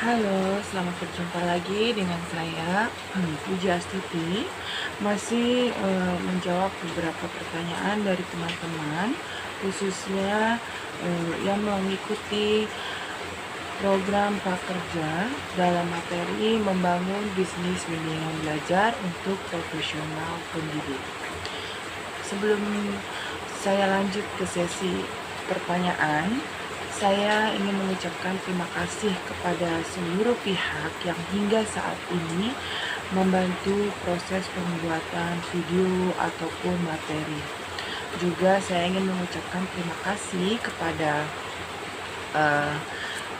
Halo, selamat berjumpa lagi dengan saya, Puji Astuti. Masih menjawab beberapa pertanyaan dari teman-teman, khususnya yang mengikuti program prakerja dalam materi membangun bisnis bimbingan belajar untuk profesional pendidik. Sebelum saya lanjut ke sesi pertanyaan, saya ingin mengucapkan terima kasih kepada seluruh pihak yang hingga saat ini membantu proses pembuatan video ataupun materi. Juga saya ingin mengucapkan terima kasih kepada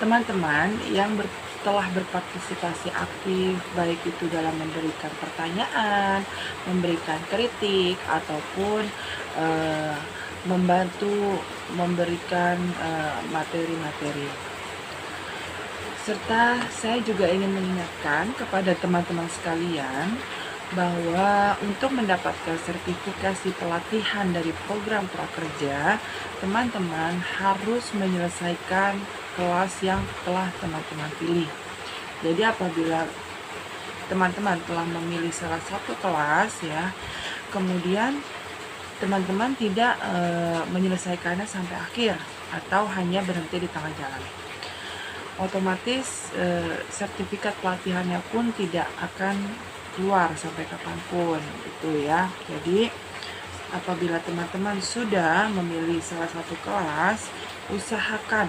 teman-teman yang telah berpartisipasi aktif, baik itu dalam memberikan pertanyaan, memberikan kritik, ataupun membantu memberikan materi-materi. Serta saya juga ingin mengingatkan kepada teman-teman sekalian bahwa untuk mendapatkan sertifikasi pelatihan dari program prakerja, teman-teman harus menyelesaikan kelas yang telah teman-teman pilih. Jadi apabila teman-teman telah memilih salah satu kelas ya, kemudian teman-teman tidak menyelesaikannya sampai akhir atau hanya berhenti di tengah jalan, otomatis sertifikat pelatihannya pun tidak akan keluar sampai kapanpun gitu ya. Jadi apabila teman-teman sudah memilih salah satu kelas, usahakan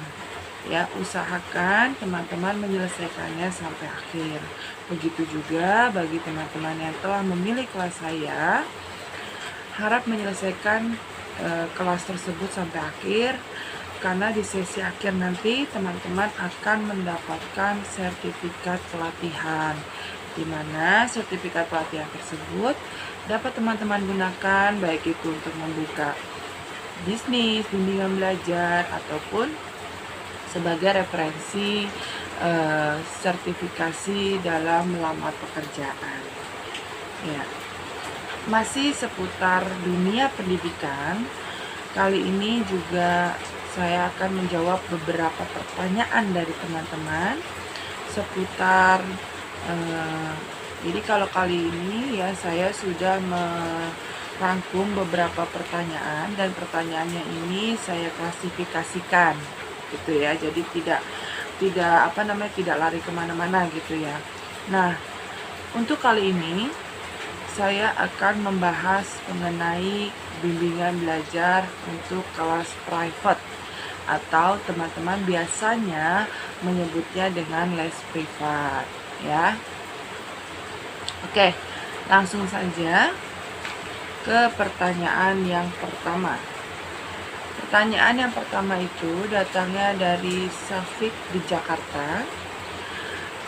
teman-teman menyelesaikannya sampai akhir. Begitu juga bagi teman-teman yang telah memilih kelas saya, harap menyelesaikan kelas tersebut sampai akhir, karena di sesi akhir nanti teman-teman akan mendapatkan sertifikat pelatihan, di mana sertifikat pelatihan tersebut dapat teman-teman gunakan baik itu untuk membuka bisnis, bimbingan belajar, ataupun sebagai referensi sertifikasi dalam melamar pekerjaan. Ya. Masih seputar dunia pendidikan, kali ini juga saya akan menjawab beberapa pertanyaan dari teman-teman seputar jadi kalau kali ini ya saya sudah merangkum beberapa pertanyaan, dan pertanyaannya ini saya klasifikasikan gitu ya, jadi tidak lari kemana-mana gitu ya. Nah, untuk kali ini saya akan membahas mengenai bimbingan belajar untuk kelas private, atau teman-teman biasanya menyebutnya dengan les privat ya. Oke, langsung saja ke pertanyaan yang pertama. Pertanyaan yang pertama itu datangnya dari Safik di Jakarta.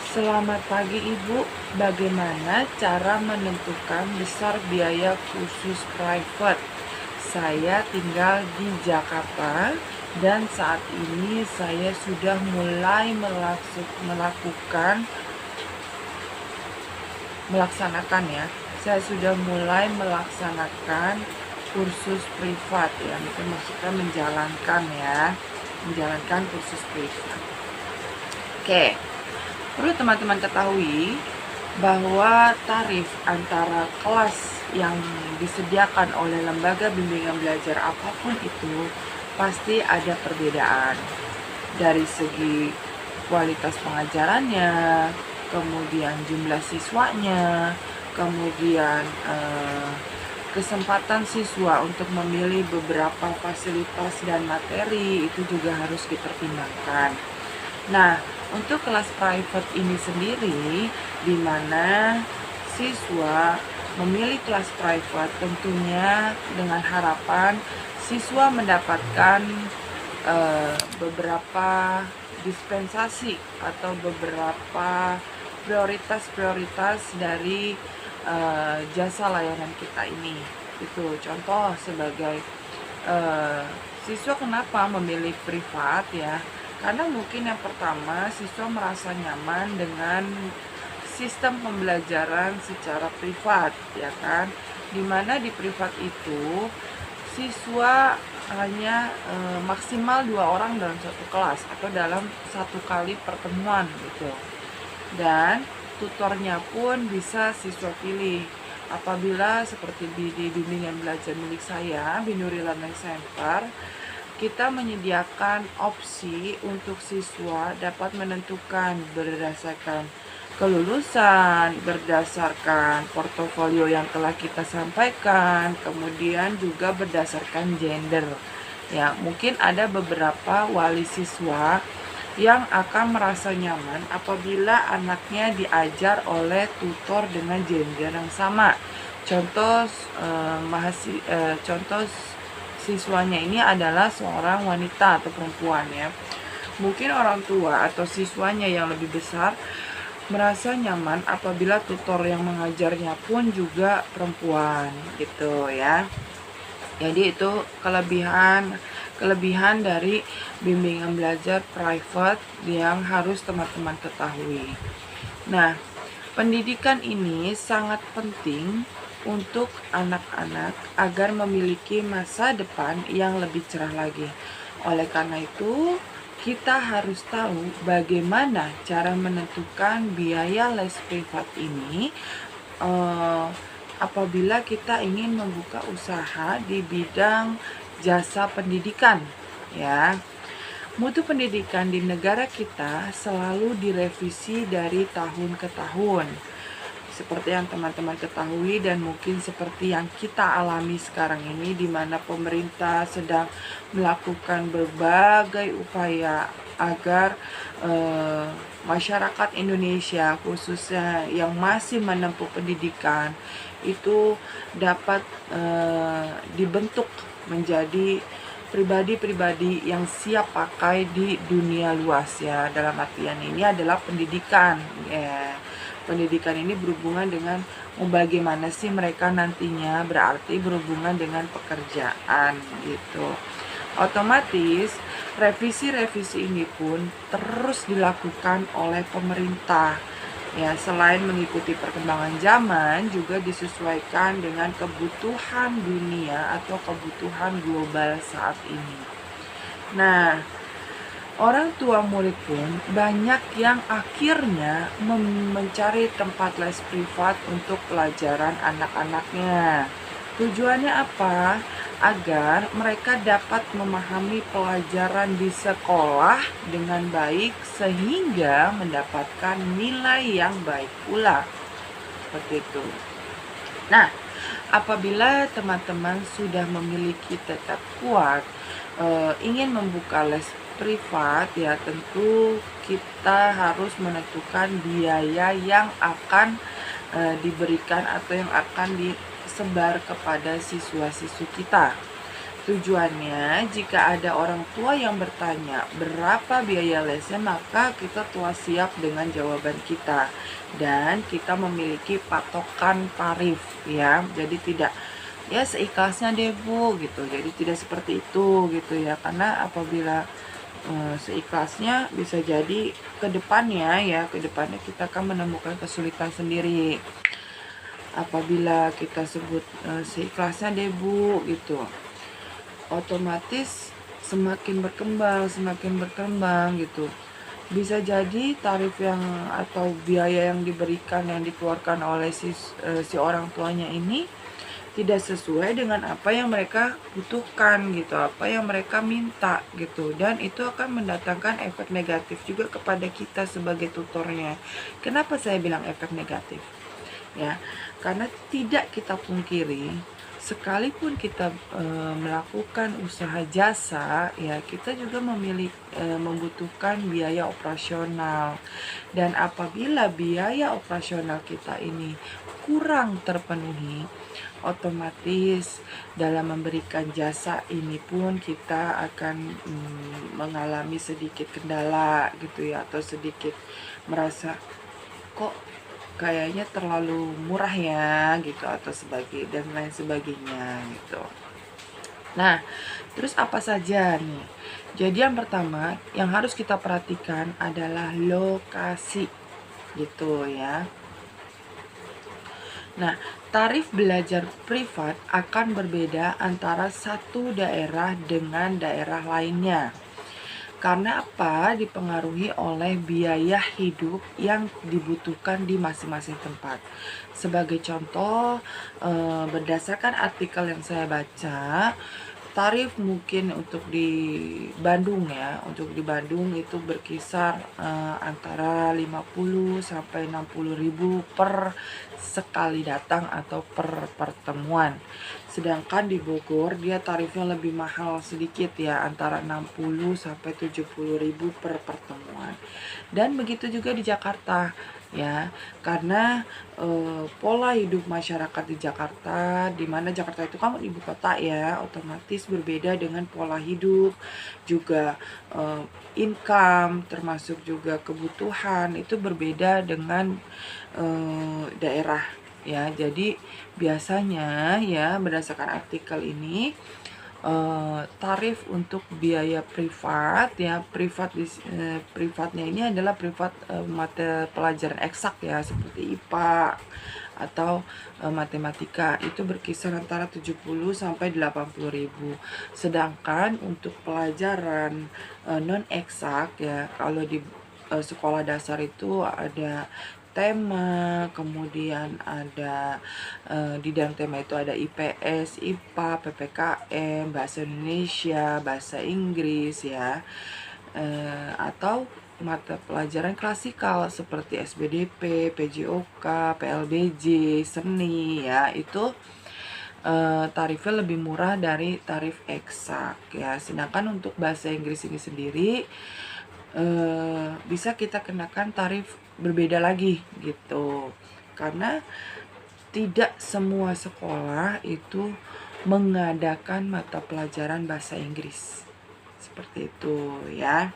Selamat pagi Ibu, bagaimana cara menentukan besar biaya khusus private? Saya tinggal di Jakarta dan saat ini saya sudah mulai melaksanakan kursus privat ya, itu maksudnya menjalankan kursus privat. Oke. Perlu teman-teman ketahui bahwa tarif antara kelas yang disediakan oleh lembaga bimbingan belajar apapun itu pasti ada perbedaan dari segi kualitas pengajarannya, kemudian jumlah siswanya, kemudian kesempatan siswa untuk memilih beberapa fasilitas dan materi itu juga harus dipertimbangkan. Nah, untuk kelas private ini sendiri, di mana siswa memilih kelas private tentunya dengan harapan siswa mendapatkan beberapa dispensasi atau beberapa prioritas dari jasa layanan kita ini. Itu contoh sebagai siswa kenapa memilih privat ya. Karena mungkin yang pertama, siswa merasa nyaman dengan sistem pembelajaran secara privat, ya kan? Dimana di privat itu, siswa hanya maksimal 2 orang dalam satu kelas atau dalam satu kali pertemuan gitu. Dan tutornya pun bisa siswa pilih. Apabila seperti di bimbingan belajar milik saya, Binuri Learning Center, kita menyediakan opsi untuk siswa dapat menentukan berdasarkan kelulusan, berdasarkan portofolio yang telah kita sampaikan, kemudian juga berdasarkan gender. Ya, mungkin ada beberapa wali siswa yang akan merasa nyaman apabila anaknya diajar oleh tutor dengan gender yang sama. Contoh siswanya ini adalah seorang wanita atau perempuan ya. Mungkin orang tua atau siswanya yang lebih besar merasa nyaman apabila tutor yang mengajarnya pun juga perempuan gitu ya. Jadi itu kelebihan dari bimbingan belajar private yang harus teman-teman ketahui. Nah, pendidikan ini sangat penting untuk anak-anak agar memiliki masa depan yang lebih cerah lagi. Oleh karena itu, kita harus tahu bagaimana cara menentukan biaya les privat ini apabila kita ingin membuka usaha di bidang jasa pendidikan ya. Mutu pendidikan di negara kita selalu direvisi dari tahun ke tahun. Seperti yang teman-teman ketahui dan mungkin seperti yang kita alami sekarang ini, di mana pemerintah sedang melakukan berbagai upaya agar masyarakat Indonesia khususnya yang masih menempuh pendidikan itu dapat dibentuk menjadi pribadi-pribadi yang siap pakai di dunia luas ya. Dalam artian ini adalah pendidikan ya. Pendidikan ini berhubungan dengan bagaimana sih mereka nantinya, berarti berhubungan dengan pekerjaan gitu. Otomatis revisi-revisi ini pun terus dilakukan oleh pemerintah. Ya, selain mengikuti perkembangan zaman, juga disesuaikan dengan kebutuhan dunia atau kebutuhan global saat ini. Nah, orang tua murid pun banyak yang akhirnya mencari tempat les privat untuk pelajaran anak-anaknya. Tujuannya apa? Agar mereka dapat memahami pelajaran di sekolah dengan baik sehingga mendapatkan nilai yang baik pula. Seperti itu. Nah, apabila teman-teman sudah memiliki tekad kuat ingin membuka les privat ya, tentu kita harus menentukan biaya yang akan diberikan atau yang akan disebar kepada siswa-siswi kita. Tujuannya, jika ada orang tua yang bertanya berapa biaya lesnya, maka kita telah siap dengan jawaban kita dan kita memiliki patokan tarif ya. Jadi tidak ya seikhlasnya deh Bu gitu. Jadi tidak seperti itu gitu ya. Karena apabila seikhlasnya bisa jadi kedepannya kita akan menemukan kesulitan sendiri. Apabila kita sebut seikhlasnya deh Bu gitu, otomatis semakin berkembang gitu. Bisa jadi tarif yang atau biaya yang diberikan, yang dikeluarkan oleh si orang tuanya ini tidak sesuai dengan apa yang mereka butuhkan gitu, apa yang mereka minta gitu, dan itu akan mendatangkan efek negatif juga kepada kita sebagai tutornya. Kenapa saya bilang efek negatif? Ya, karena tidak kita pungkiri, sekalipun kita melakukan usaha jasa ya, kita juga membutuhkan biaya operasional, dan apabila biaya operasional kita ini kurang terpenuhi, otomatis dalam memberikan jasa ini pun kita akan mengalami sedikit kendala gitu ya, atau sedikit merasa kok kayaknya terlalu murah ya gitu, atau dan lain sebagainya gitu. Nah, terus apa saja nih? Jadi yang pertama yang harus kita perhatikan adalah lokasi gitu ya. Nah, tarif belajar privat akan berbeda antara satu daerah dengan daerah lainnya. Karena apa? Dipengaruhi oleh biaya hidup yang dibutuhkan di masing-masing tempat. Sebagai contoh, berdasarkan artikel yang saya baca, tarif mungkin untuk di Bandung ya, untuk di Bandung itu berkisar antara 50 sampai 60.000 per sekali datang atau per pertemuan. Sedangkan di Bogor dia tarifnya lebih mahal sedikit ya, antara 60 sampai 70.000 per pertemuan. Dan begitu juga di Jakarta ya, karena pola hidup masyarakat di Jakarta, di mana Jakarta itu kan ibu kota ya, otomatis berbeda dengan pola hidup, juga income, termasuk juga kebutuhan itu berbeda dengan daerah ya. Jadi biasanya ya, berdasarkan artikel ini, tarif untuk biaya privat ya, privatnya ini adalah privat mata pelajaran eksak ya, seperti IPA atau matematika, itu berkisar antara 70 sampai 80.000. Sedangkan untuk pelajaran non eksak ya, kalau di sekolah dasar itu ada tema, kemudian ada di dalam tema itu ada IPS, IPA, PPKM, bahasa Indonesia, bahasa Inggris ya, atau mata pelajaran klasikal seperti SBDP, PJOK, PLBJ, seni ya, itu tarifnya lebih murah dari tarif eksak ya. Sedangkan untuk bahasa Inggris ini sendiri bisa kita kenakan tarif berbeda lagi gitu, karena tidak semua sekolah itu mengadakan mata pelajaran bahasa Inggris seperti itu ya.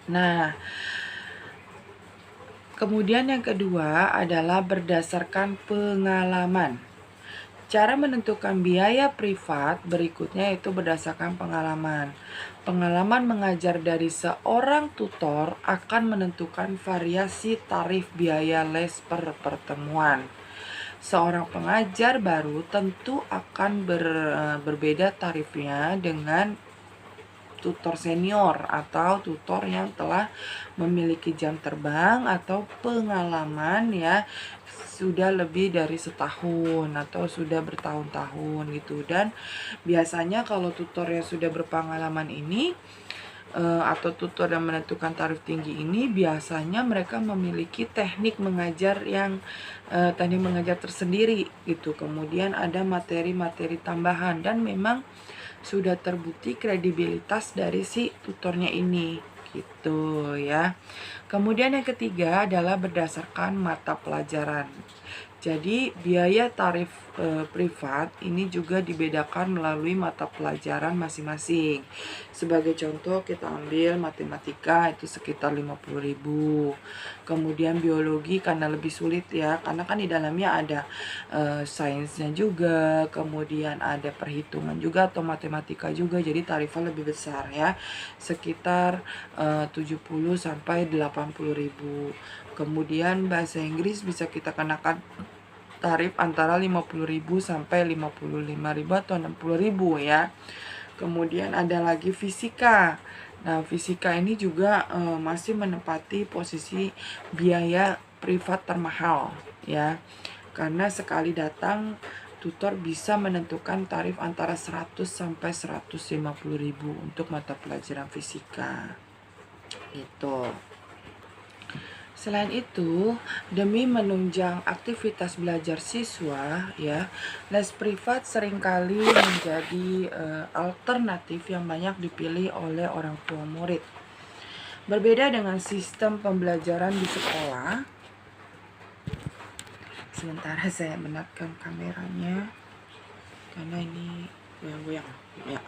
Nah, kemudian yang kedua adalah berdasarkan pengalaman. Cara menentukan biaya privat berikutnya itu berdasarkan pengalaman. Pengalaman mengajar dari seorang tutor akan menentukan variasi tarif biaya les per pertemuan. Seorang pengajar baru tentu akan berbeda tarifnya dengan tutor senior atau tutor yang telah memiliki jam terbang atau pengalaman ya, sudah lebih dari setahun atau sudah bertahun-tahun gitu. Dan biasanya kalau tutor yang sudah berpengalaman ini atau tutor yang menentukan tarif tinggi ini, biasanya mereka memiliki teknik mengajar yang teknik mengajar tersendiri gitu. Kemudian ada materi-materi tambahan dan memang sudah terbukti kredibilitas dari si tutornya ini gitu ya. Kemudian yang ketiga adalah berdasarkan mata pelajaran. Jadi biaya tarif privat ini juga dibedakan melalui mata pelajaran masing-masing. Sebagai contoh kita ambil matematika itu sekitar 50.000. Kemudian biologi karena lebih sulit ya, karena kan di dalamnya ada sainsnya juga, kemudian ada perhitungan juga atau matematika juga, jadi tarifnya lebih besar ya, sekitar 70 sampai 80.000. Kemudian bahasa Inggris bisa kita kenakan tarif antara 50.000 sampai 55.000 atau 60.000 ya. Kemudian ada lagi fisika. Nah, fisika ini juga masih menempati posisi biaya privat termahal ya. Karena sekali datang tutor bisa menentukan tarif antara 100 sampai 150.000 untuk mata pelajaran fisika. Gitu. Selain itu, demi menunjang aktivitas belajar siswa, ya, les privat seringkali menjadi alternatif yang banyak dipilih oleh orang tua murid. Berbeda dengan sistem pembelajaran di sekolah. Sementara saya benarkan kameranya, karena ini goyang-goyang. Ya.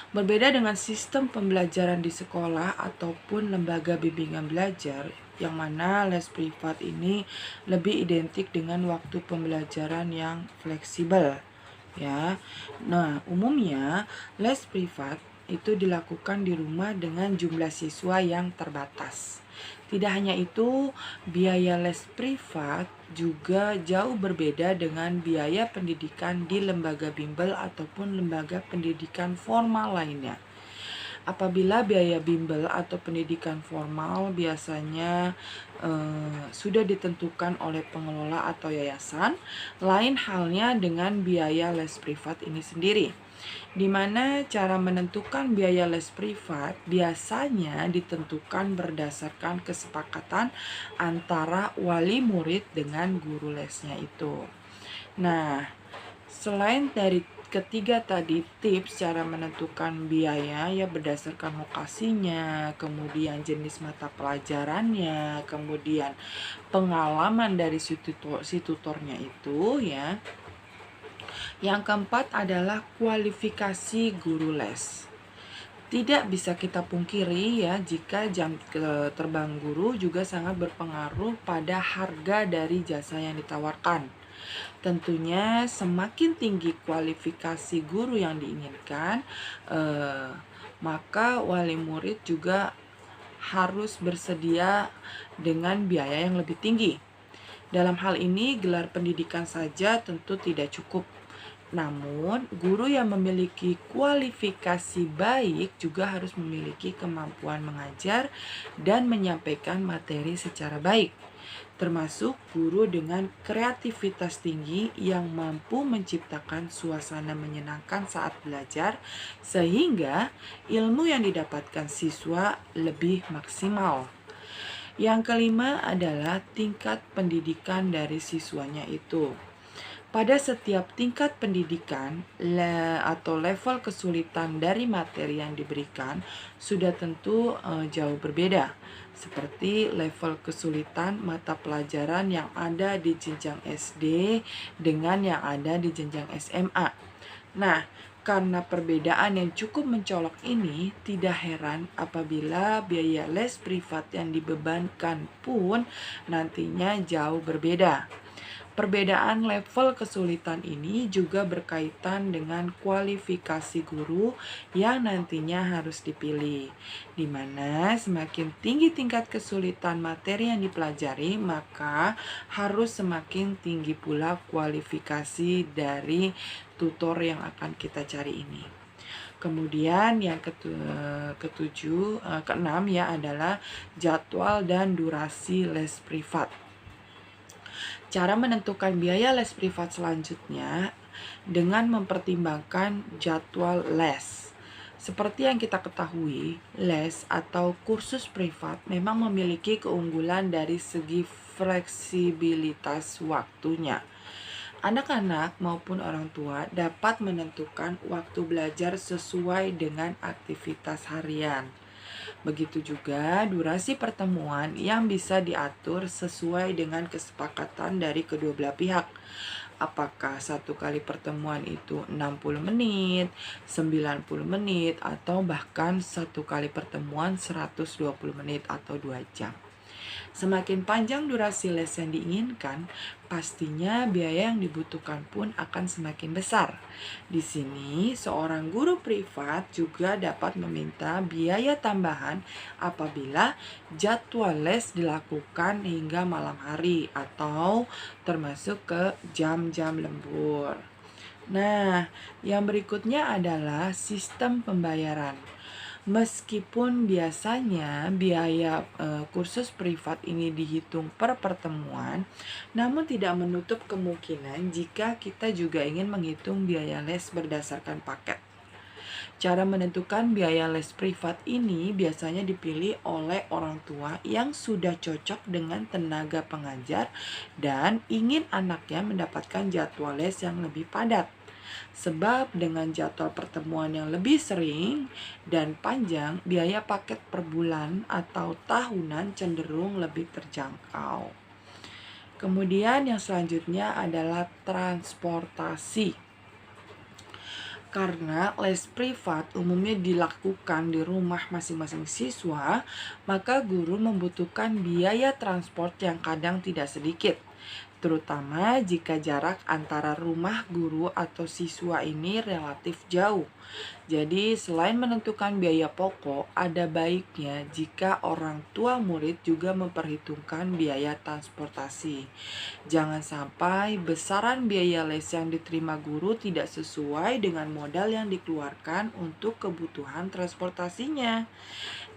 Berbeda dengan sistem pembelajaran di sekolah ataupun lembaga bimbingan belajar, yang mana les privat ini lebih identik dengan waktu pembelajaran yang fleksibel ya. Nah, umumnya les privat itu dilakukan di rumah dengan jumlah siswa yang terbatas. Tidak hanya itu, biaya les privat juga jauh berbeda dengan biaya pendidikan di lembaga bimbel ataupun lembaga pendidikan formal lainnya. Apabila biaya bimbel atau pendidikan formal biasanya sudah ditentukan oleh pengelola atau yayasan, lain halnya dengan biaya les privat ini sendiri, di mana cara menentukan biaya les privat biasanya ditentukan berdasarkan kesepakatan antara wali murid dengan guru lesnya itu. Nah, selain dari ketiga tadi tips cara menentukan biaya ya berdasarkan lokasinya, kemudian jenis mata pelajarannya, kemudian pengalaman dari si tutornya itu ya. Yang keempat adalah kualifikasi guru les. Tidak bisa kita pungkiri ya jika jam terbang guru juga sangat berpengaruh pada harga dari jasa yang ditawarkan. Tentunya semakin tinggi kualifikasi guru yang diinginkan, maka wali murid juga harus bersedia dengan biaya yang lebih tinggi. Dalam hal ini, gelar pendidikan saja tentu tidak cukup. Namun, guru yang memiliki kualifikasi baik juga harus memiliki kemampuan mengajar dan menyampaikan materi secara baik, termasuk guru dengan kreativitas tinggi yang mampu menciptakan suasana menyenangkan saat belajar, sehingga ilmu yang didapatkan siswa lebih maksimal. Yang kelima adalah tingkat pendidikan dari siswanya itu. Pada setiap tingkat pendidikan atau level kesulitan dari materi yang diberikan sudah tentu jauh berbeda. Seperti level kesulitan mata pelajaran yang ada di jenjang SD dengan yang ada di jenjang SMA. Nah, karena perbedaan yang cukup mencolok ini, tidak heran apabila biaya les privat yang dibebankan pun nantinya jauh berbeda. Perbedaan level kesulitan ini juga berkaitan dengan kualifikasi guru yang nantinya harus dipilih, di mana semakin tinggi tingkat kesulitan materi yang dipelajari, maka harus semakin tinggi pula kualifikasi dari tutor yang akan kita cari ini. Kemudian yang keenam ya adalah jadwal dan durasi les privat. Cara menentukan biaya les privat selanjutnya dengan mempertimbangkan jadwal les. Seperti yang kita ketahui, les atau kursus privat memang memiliki keunggulan dari segi fleksibilitas waktunya. Anak-anak maupun orang tua dapat menentukan waktu belajar sesuai dengan aktivitas harian. Begitu juga durasi pertemuan yang bisa diatur sesuai dengan kesepakatan dari kedua belah pihak. Apakah satu kali pertemuan itu 60 menit, 90 menit, atau bahkan satu kali pertemuan 120 menit atau 2 jam. Semakin panjang durasi les yang diinginkan, pastinya biaya yang dibutuhkan pun akan semakin besar. Di sini, seorang guru privat juga dapat meminta biaya tambahan apabila jadwal les dilakukan hingga malam hari atau termasuk ke jam-jam lembur. Nah, yang berikutnya adalah sistem pembayaran. Meskipun biasanya biaya kursus privat ini dihitung per pertemuan, namun tidak menutup kemungkinan jika kita juga ingin menghitung biaya les berdasarkan paket. Cara menentukan biaya les privat ini biasanya dipilih oleh orang tua yang sudah cocok dengan tenaga pengajar dan ingin anaknya mendapatkan jadwal les yang lebih padat. Sebab dengan jadwal pertemuan yang lebih sering dan panjang, biaya paket per bulan atau tahunan cenderung lebih terjangkau. Kemudian yang selanjutnya adalah transportasi. Karena les privat umumnya dilakukan di rumah masing-masing siswa, maka guru membutuhkan biaya transport yang kadang tidak sedikit. terutama jika jarak antara rumah guru atau siswa ini relatif jauh. Jadi, selain menentukan biaya pokok, ada baiknya jika orang tua murid juga memperhitungkan biaya transportasi. Jangan sampai besaran biaya les yang diterima guru tidak sesuai dengan modal yang dikeluarkan untuk kebutuhan transportasinya.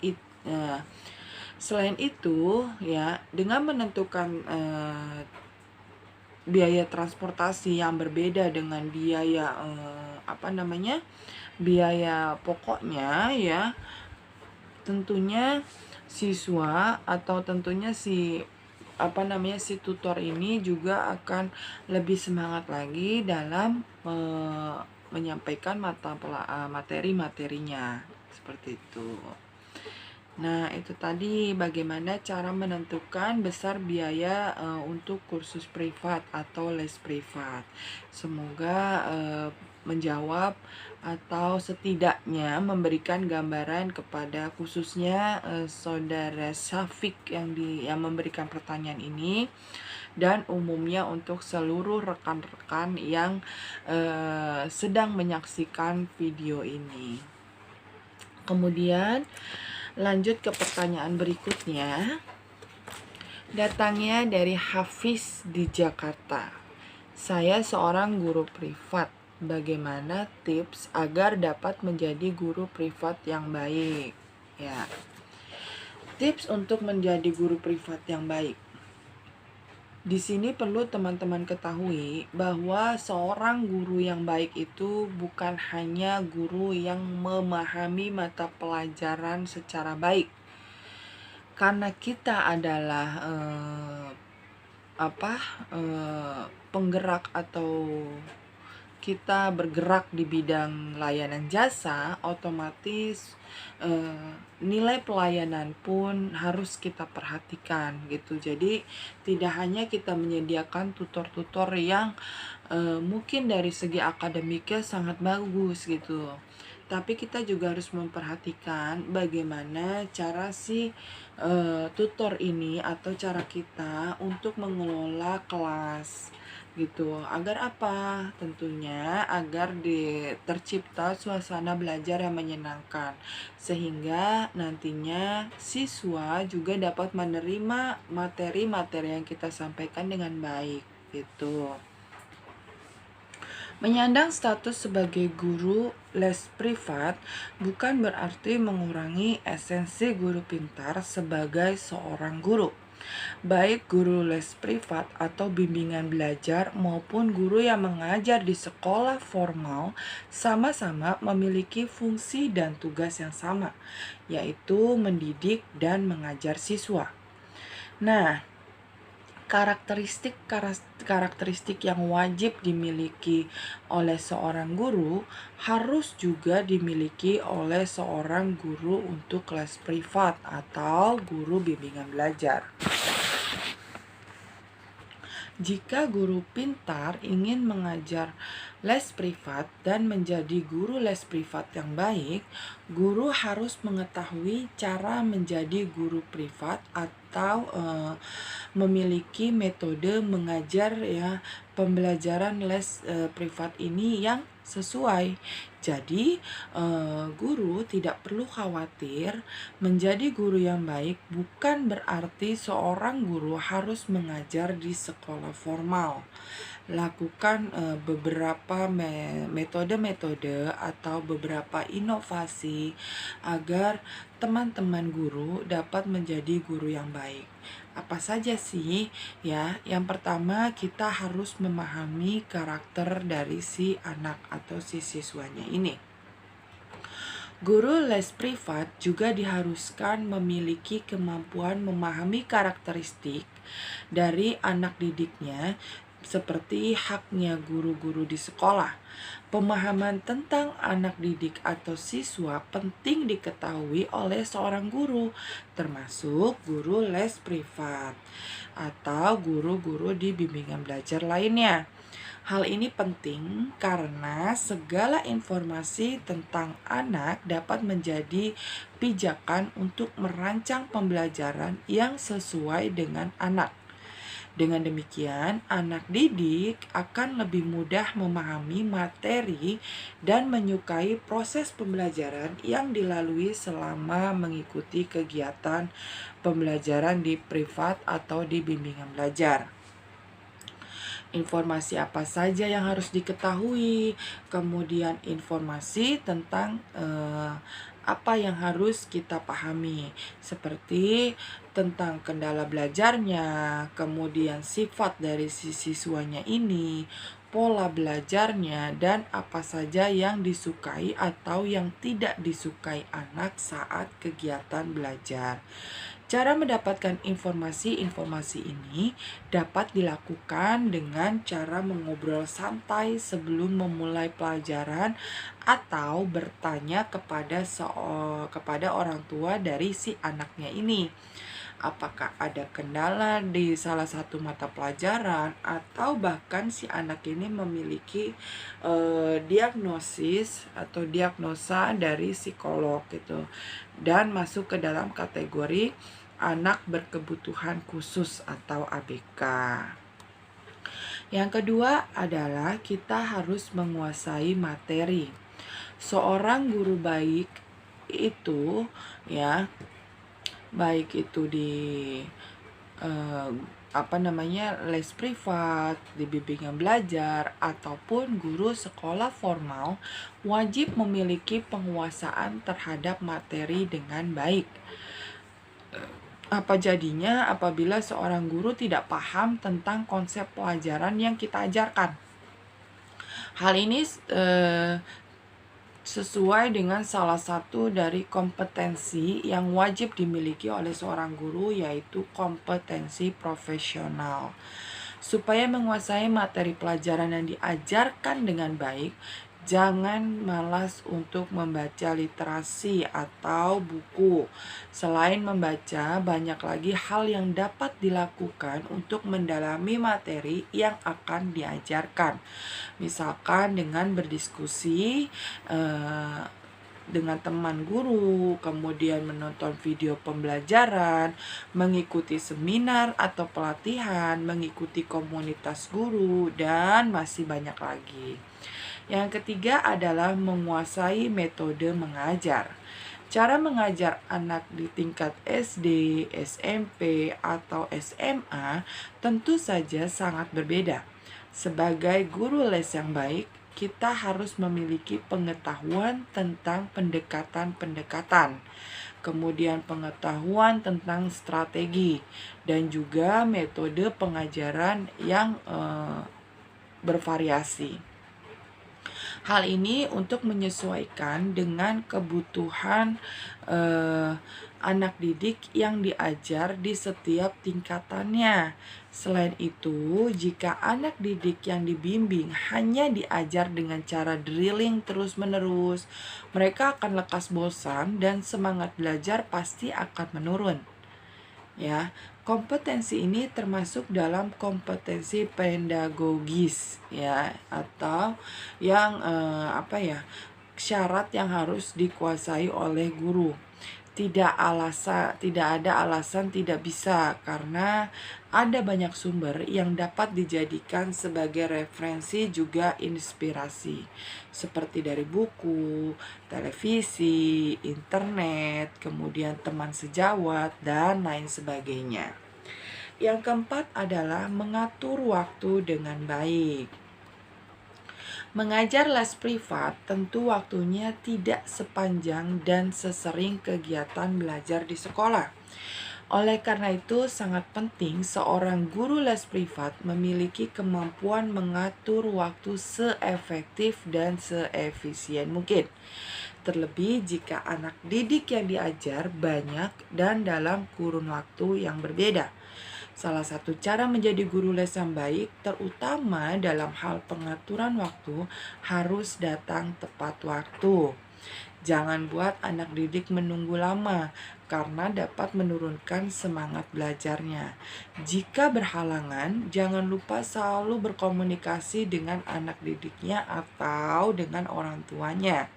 It- eh, Selain itu, ya, dengan menentukan biaya transportasi yang berbeda dengan biaya biaya pokoknya, ya, tentunya siswa atau tentunya si tutor ini juga akan lebih semangat lagi dalam menyampaikan materi-materinya seperti itu. Nah, itu tadi bagaimana cara menentukan besar biaya untuk kursus privat atau les privat. Semoga menjawab atau setidaknya memberikan gambaran kepada khususnya saudara Syafiq yang memberikan pertanyaan ini, dan umumnya untuk seluruh rekan-rekan yang sedang menyaksikan video ini. Kemudian lanjut ke pertanyaan berikutnya. Datangnya dari Hafiz di Jakarta. Saya seorang guru privat. Bagaimana tips agar dapat menjadi guru privat yang baik? Ya. Tips untuk menjadi guru privat yang baik. Di sini perlu teman-teman ketahui bahwa seorang guru yang baik itu bukan hanya guru yang memahami mata pelajaran secara baik. Karena kita adalah penggerak atau kita bergerak di bidang layanan jasa, otomatis nilai pelayanan pun harus kita perhatikan gitu. Jadi tidak hanya kita menyediakan tutor-tutor yang mungkin dari segi akademiknya sangat bagus gitu, tapi kita juga harus memperhatikan bagaimana cara si tutor ini atau cara kita untuk mengelola kelas gitu. Agar apa? Tentunya agar tercipta suasana belajar yang menyenangkan, sehingga nantinya siswa juga dapat menerima materi-materi yang kita sampaikan dengan baik gitu. Menyandang status sebagai guru les privat bukan berarti mengurangi esensi guru pintar sebagai seorang guru. Baik guru les privat atau bimbingan belajar maupun guru yang mengajar di sekolah formal sama-sama memiliki fungsi dan tugas yang sama, yaitu mendidik dan mengajar siswa. Nah, karakteristik yang wajib dimiliki oleh seorang guru harus juga dimiliki oleh seorang guru untuk kelas privat atau guru bimbingan belajar. Jika guru pintar ingin mengajar les privat dan menjadi guru les privat yang baik, guru harus mengetahui cara menjadi guru privat atau memiliki metode mengajar ya pembelajaran les privat ini yang sesuai. Jadi guru tidak perlu khawatir. Menjadi guru yang baik bukan berarti seorang guru harus mengajar di sekolah formal. Lakukan beberapa metode-metode atau beberapa inovasi agar teman-teman guru dapat menjadi guru yang baik. Apa saja sih? Ya, yang pertama kita harus memahami karakter dari si anak atau si siswanya ini. Guru les privat juga diharuskan memiliki kemampuan memahami karakteristik dari anak didiknya seperti haknya guru-guru di sekolah. Pemahaman tentang anak didik atau siswa penting diketahui oleh seorang guru, termasuk guru les privat atau guru-guru di bimbingan belajar lainnya. Hal ini penting karena segala informasi tentang anak dapat menjadi pijakan untuk merancang pembelajaran yang sesuai dengan anak. Dengan demikian, anak didik akan lebih mudah memahami materi dan menyukai proses pembelajaran yang dilalui selama mengikuti kegiatan pembelajaran di privat atau di bimbingan belajar. Informasi apa saja yang harus diketahui, kemudian informasi tentang apa yang harus kita pahami, seperti tentang kendala belajarnya, kemudian sifat dari si siswanya ini, pola belajarnya, dan apa saja yang disukai atau yang tidak disukai anak saat kegiatan belajar. Cara mendapatkan informasi-informasi ini dapat dilakukan dengan cara mengobrol santai sebelum memulai pelajaran atau bertanya kepada orang tua dari si anaknya ini. Apakah ada kendala di salah satu mata pelajaran atau bahkan si anak ini memiliki diagnosis atau diagnosa dari psikolog gitu, dan masuk ke dalam kategori anak berkebutuhan khusus atau ABK. Yang kedua adalah kita harus menguasai materi. Seorang guru baik itu ya, baik itu di les privat, di bimbingan belajar, ataupun guru sekolah formal, wajib memiliki penguasaan terhadap materi dengan baik. Apa jadinya apabila seorang guru tidak paham tentang konsep pelajaran yang kita ajarkan? Hal ini sesuai dengan salah satu dari kompetensi yang wajib dimiliki oleh seorang guru, yaitu kompetensi profesional. Supaya menguasai materi pelajaran yang diajarkan dengan baik, jangan malas untuk membaca literasi atau buku. Selain membaca, banyak lagi hal yang dapat dilakukan untuk mendalami materi yang akan diajarkan. Misalkan dengan berdiskusi dengan teman guru, kemudian menonton video pembelajaran, mengikuti seminar atau pelatihan, mengikuti komunitas guru, dan masih banyak lagi. Yang ketiga adalah menguasai metode mengajar. Cara mengajar anak di tingkat SD, SMP, atau SMA tentu saja sangat berbeda. Sebagai guru les yang baik, kita harus memiliki pengetahuan tentang pendekatan-pendekatan, kemudian pengetahuan tentang strategi, dan juga metode pengajaran yang bervariasi. Hal ini untuk menyesuaikan dengan kebutuhan anak didik yang diajar di setiap tingkatannya. Selain itu, jika anak didik yang dibimbing hanya diajar dengan cara drilling terus-menerus, mereka akan lekas bosan dan semangat belajar pasti akan menurun. Ya, kompetensi ini termasuk dalam kompetensi pedagogis ya, atau yang syarat yang harus dikuasai oleh guru. Tidak ada alasan tidak bisa, karena ada banyak sumber yang dapat dijadikan sebagai referensi juga inspirasi, seperti dari buku, televisi, internet, kemudian teman sejawat, dan lain sebagainya. Yang keempat adalah mengatur waktu dengan baik. Mengajar les privat tentu waktunya tidak sepanjang dan sesering kegiatan belajar di sekolah. Oleh karena itu, sangat penting seorang guru les privat memiliki kemampuan mengatur waktu seefektif dan seefisien mungkin. Terlebih jika anak didik yang diajar banyak dan dalam kurun waktu yang berbeda. Salah satu cara menjadi guru les yang baik, terutama dalam hal pengaturan waktu, harus datang tepat waktu. Jangan buat anak didik menunggu lama, karena dapat menurunkan semangat belajarnya. Jika berhalangan, jangan lupa selalu berkomunikasi dengan anak didiknya atau dengan orang tuanya.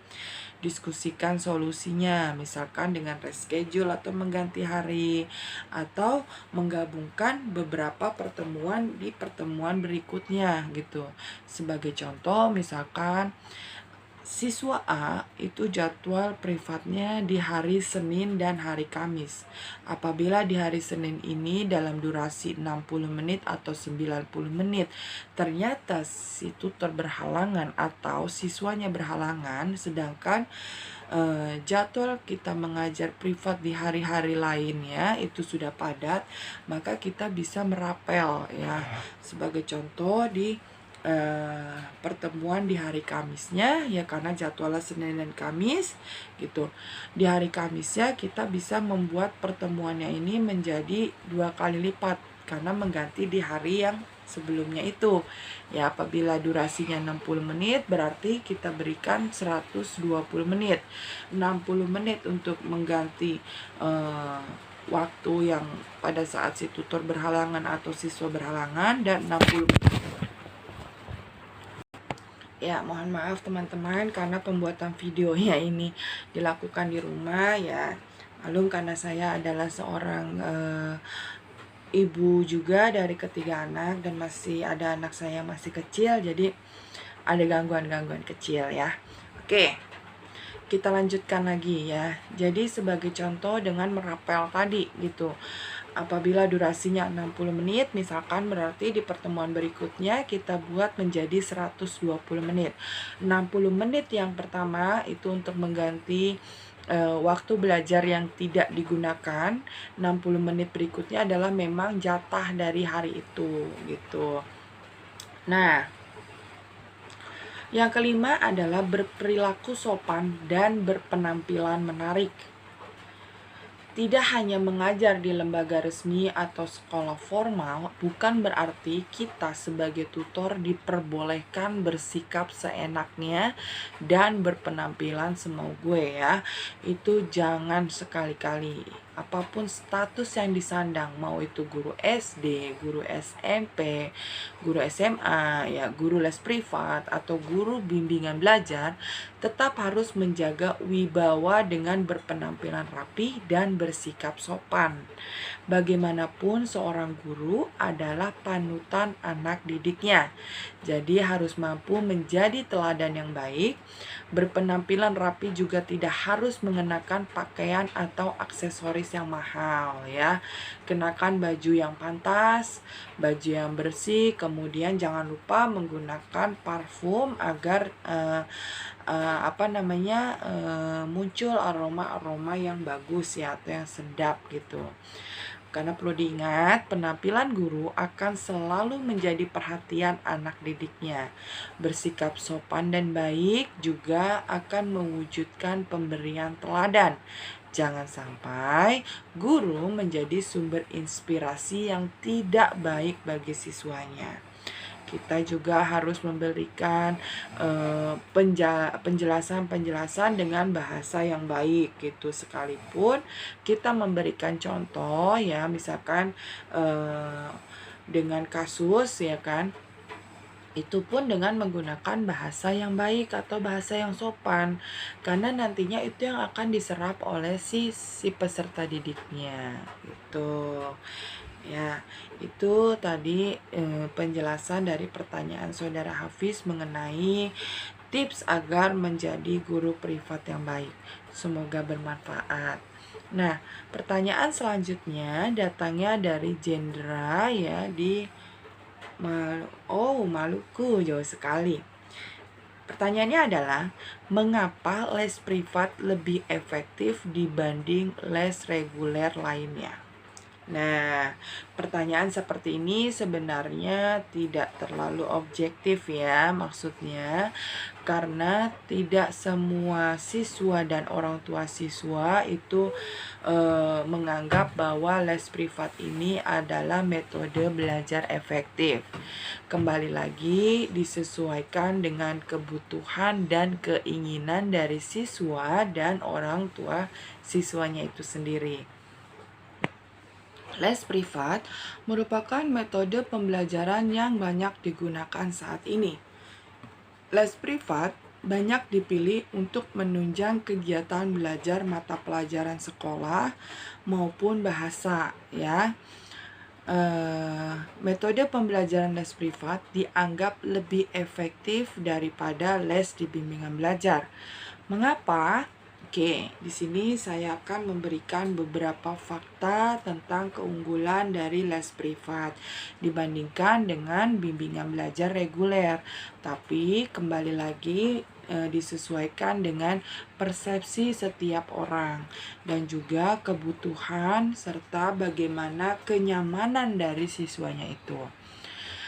diskusikan solusinya, misalkan dengan reschedule atau mengganti hari, atau menggabungkan beberapa pertemuan di pertemuan berikutnya gitu. Sebagai contoh, misalkan siswa A itu jadwal privatnya di hari Senin dan hari Kamis. Apabila di hari Senin ini dalam durasi 60 menit atau 90 menit ternyata si tutor berhalangan atau siswanya berhalangan, sedangkan jadwal kita mengajar privat di hari-hari lainnya itu sudah padat, maka kita bisa merapel ya. Sebagai contoh di pertemuan di hari Kamisnya ya, karena jadwalnya Senin dan Kamis gitu. Di hari Kamisnya kita bisa membuat pertemuannya ini menjadi 2 kali lipat karena mengganti di hari yang sebelumnya itu. Ya, apabila durasinya 60 menit berarti kita berikan 120 menit. 60 menit untuk mengganti waktu yang pada saat si tutor berhalangan atau siswa berhalangan, dan 60. Ya, mohon maaf teman-teman karena pembuatan videonya ini dilakukan di rumah ya. Malum karena saya adalah seorang ibu juga dari ketiga anak dan masih ada anak saya masih kecil, jadi ada gangguan-gangguan kecil ya. Oke, kita lanjutkan lagi ya. Jadi sebagai contoh dengan merapel tadi gitu. Apabila durasinya 60 menit, misalkan berarti di pertemuan berikutnya kita buat menjadi 120 menit. 60 menit yang pertama itu untuk mengganti waktu belajar yang tidak digunakan. 60 menit berikutnya adalah memang jatah dari hari itu gitu. Nah, yang kelima adalah berperilaku sopan dan berpenampilan menarik. Tidak hanya mengajar di lembaga resmi atau sekolah formal, bukan berarti kita sebagai tutor diperbolehkan bersikap seenaknya dan berpenampilan semau gue ya. Itu jangan sekali-kali. Apapun status yang disandang, mau itu guru SD, guru SMP, guru SMA, ya guru les privat atau guru bimbingan belajar, tetap harus menjaga wibawa dengan berpenampilan rapi dan bersikap sopan. Bagaimanapun seorang guru adalah panutan anak didiknya. Jadi harus mampu menjadi teladan yang baik. Berpenampilan rapi juga tidak harus mengenakan pakaian atau aksesoris yang mahal ya. Kenakan baju yang pantas, baju yang bersih, kemudian jangan lupa menggunakan parfum agar muncul aroma-aroma yang bagus ya, atau yang sedap gitu. Karena perlu diingat, penampilan guru akan selalu menjadi perhatian anak didiknya. Bersikap sopan dan baik juga akan mewujudkan pemberian teladan. Jangan sampai guru menjadi sumber inspirasi yang tidak baik bagi siswanya. Kita juga harus memberikan penjelasan-penjelasan dengan bahasa yang baik gitu. Sekalipun kita memberikan contoh ya, misalkan dengan kasus ya kan, itu pun dengan menggunakan bahasa yang baik atau bahasa yang sopan, karena nantinya itu yang akan diserap oleh si peserta didiknya gitu. Ya, itu tadi penjelasan dari pertanyaan saudara Hafiz mengenai tips agar menjadi guru privat yang baik. Semoga bermanfaat. Nah, pertanyaan selanjutnya datangnya dari Jendra ya di Maluku, jauh sekali. Pertanyaannya adalah, mengapa les privat lebih efektif dibanding les reguler lainnya? Nah, pertanyaan seperti ini sebenarnya tidak terlalu objektif ya, maksudnya karena tidak semua siswa dan orang tua siswa itu menganggap bahwa les privat ini adalah metode belajar efektif. Kembali lagi disesuaikan dengan kebutuhan dan keinginan dari siswa dan orang tua siswanya itu sendiri. Les privat merupakan metode pembelajaran yang banyak digunakan saat ini. Les privat banyak dipilih untuk menunjang kegiatan belajar mata pelajaran sekolah maupun bahasa ya. Metode pembelajaran les privat dianggap lebih efektif daripada les di bimbingan belajar. Mengapa? Oke, di sini saya akan memberikan beberapa fakta tentang keunggulan dari les privat dibandingkan dengan bimbingan belajar reguler. Tapi kembali lagi disesuaikan dengan persepsi setiap orang dan juga kebutuhan serta bagaimana kenyamanan dari siswanya itu.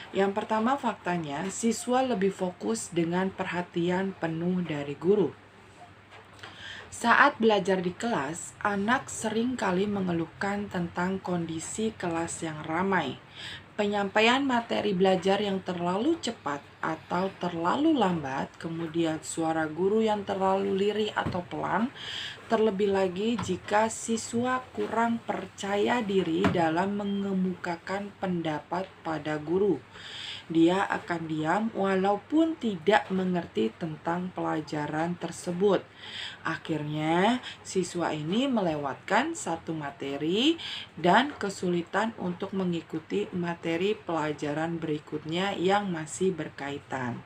Yang pertama faktanya, siswa lebih fokus dengan perhatian penuh dari guru. Saat belajar di kelas, anak sering kali mengeluhkan tentang kondisi kelas yang ramai. Penyampaian materi belajar yang terlalu cepat atau terlalu lambat, kemudian suara guru yang terlalu lirih atau pelan, terlebih lagi jika siswa kurang percaya diri dalam mengemukakan pendapat pada guru. Dia akan diam walaupun tidak mengerti tentang pelajaran tersebut. Akhirnya, siswa ini melewatkan satu materi dan kesulitan untuk mengikuti materi pelajaran berikutnya yang masih berkaitan.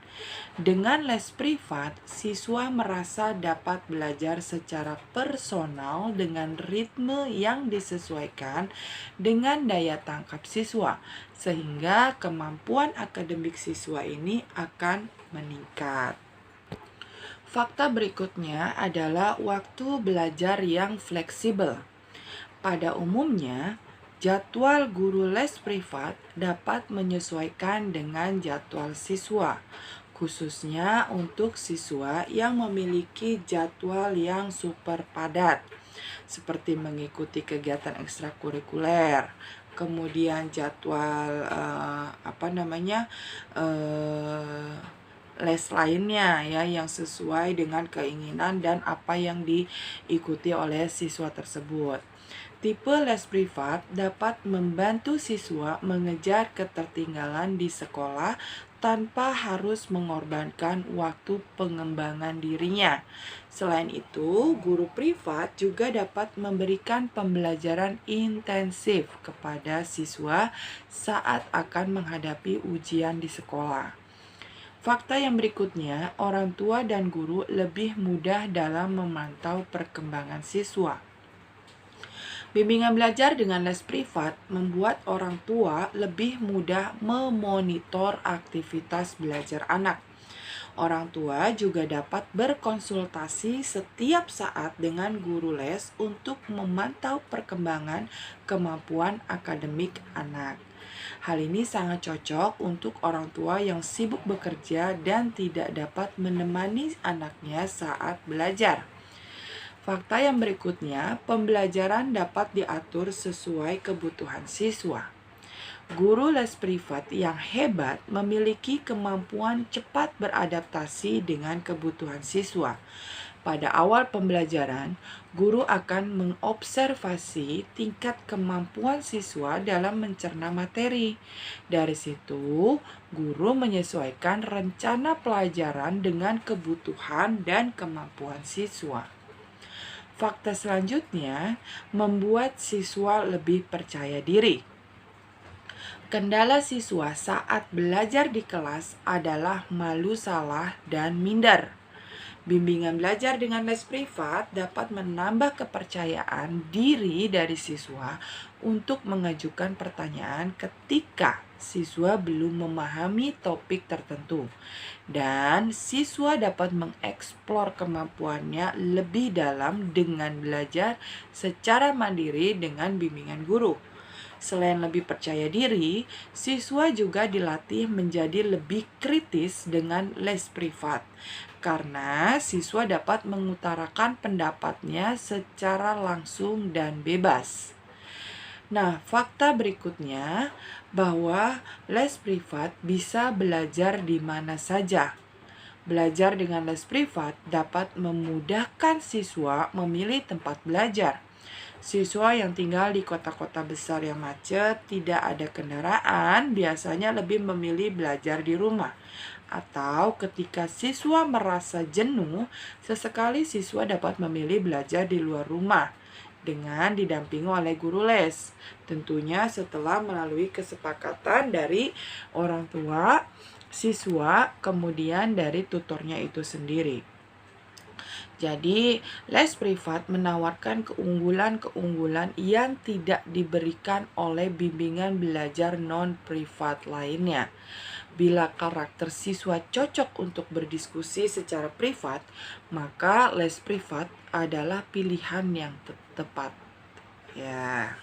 Dengan les privat, siswa merasa dapat belajar secara personal dengan ritme yang disesuaikan dengan daya tangkap siswa, sehingga kemampuan akademik siswa ini akan meningkat. Fakta berikutnya adalah waktu belajar yang fleksibel. Pada umumnya, jadwal guru les privat dapat menyesuaikan dengan jadwal siswa, khususnya untuk siswa yang memiliki jadwal yang super padat, seperti mengikuti kegiatan ekstrakurikuler, kemudian jadwal les lainnya ya yang sesuai dengan keinginan dan apa yang diikuti oleh siswa tersebut. Tipe les privat dapat membantu siswa mengejar ketertinggalan di sekolah tanpa harus mengorbankan waktu pengembangan dirinya. Selain itu, guru privat juga dapat memberikan pembelajaran intensif kepada siswa saat akan menghadapi ujian di sekolah. Fakta yang berikutnya, orang tua dan guru lebih mudah dalam memantau perkembangan siswa. Bimbingan belajar dengan les privat membuat orang tua lebih mudah memonitor aktivitas belajar anak. Orang tua juga dapat berkonsultasi setiap saat dengan guru les untuk memantau perkembangan kemampuan akademik anak. Hal ini sangat cocok untuk orang tua yang sibuk bekerja dan tidak dapat menemani anaknya saat belajar. Fakta yang berikutnya, pembelajaran dapat diatur sesuai kebutuhan siswa. Guru les privat yang hebat memiliki kemampuan cepat beradaptasi dengan kebutuhan siswa. Pada awal pembelajaran, guru akan mengobservasi tingkat kemampuan siswa dalam mencerna materi. Dari situ, guru menyesuaikan rencana pelajaran dengan kebutuhan dan kemampuan siswa. Fakta selanjutnya membuat siswa lebih percaya diri. Kendala siswa saat belajar di kelas adalah malu salah dan minder. Bimbingan belajar dengan les privat dapat menambah kepercayaan diri dari siswa untuk mengajukan pertanyaan ketika siswa belum memahami topik tertentu. Dan siswa dapat mengeksplor kemampuannya lebih dalam dengan belajar secara mandiri dengan bimbingan guru. Selain lebih percaya diri, siswa juga dilatih menjadi lebih kritis dengan les privat, karena siswa dapat mengutarakan pendapatnya secara langsung dan bebas. Nah, fakta berikutnya bahwa les privat bisa belajar di mana saja. Belajar dengan les privat dapat memudahkan siswa memilih tempat belajar. Siswa yang tinggal di kota-kota besar yang macet, tidak ada kendaraan, biasanya lebih memilih belajar di rumah. Atau ketika siswa merasa jenuh, sesekali siswa dapat memilih belajar di luar rumah dengan didampingi oleh guru les. Tentunya setelah melalui kesepakatan dari orang tua, siswa, kemudian dari tutornya itu sendiri. Jadi, les privat menawarkan keunggulan-keunggulan yang tidak diberikan oleh bimbingan belajar non-privat lainnya. Bila karakter siswa cocok untuk berdiskusi secara privat, maka les privat adalah pilihan yang tepat. Ya.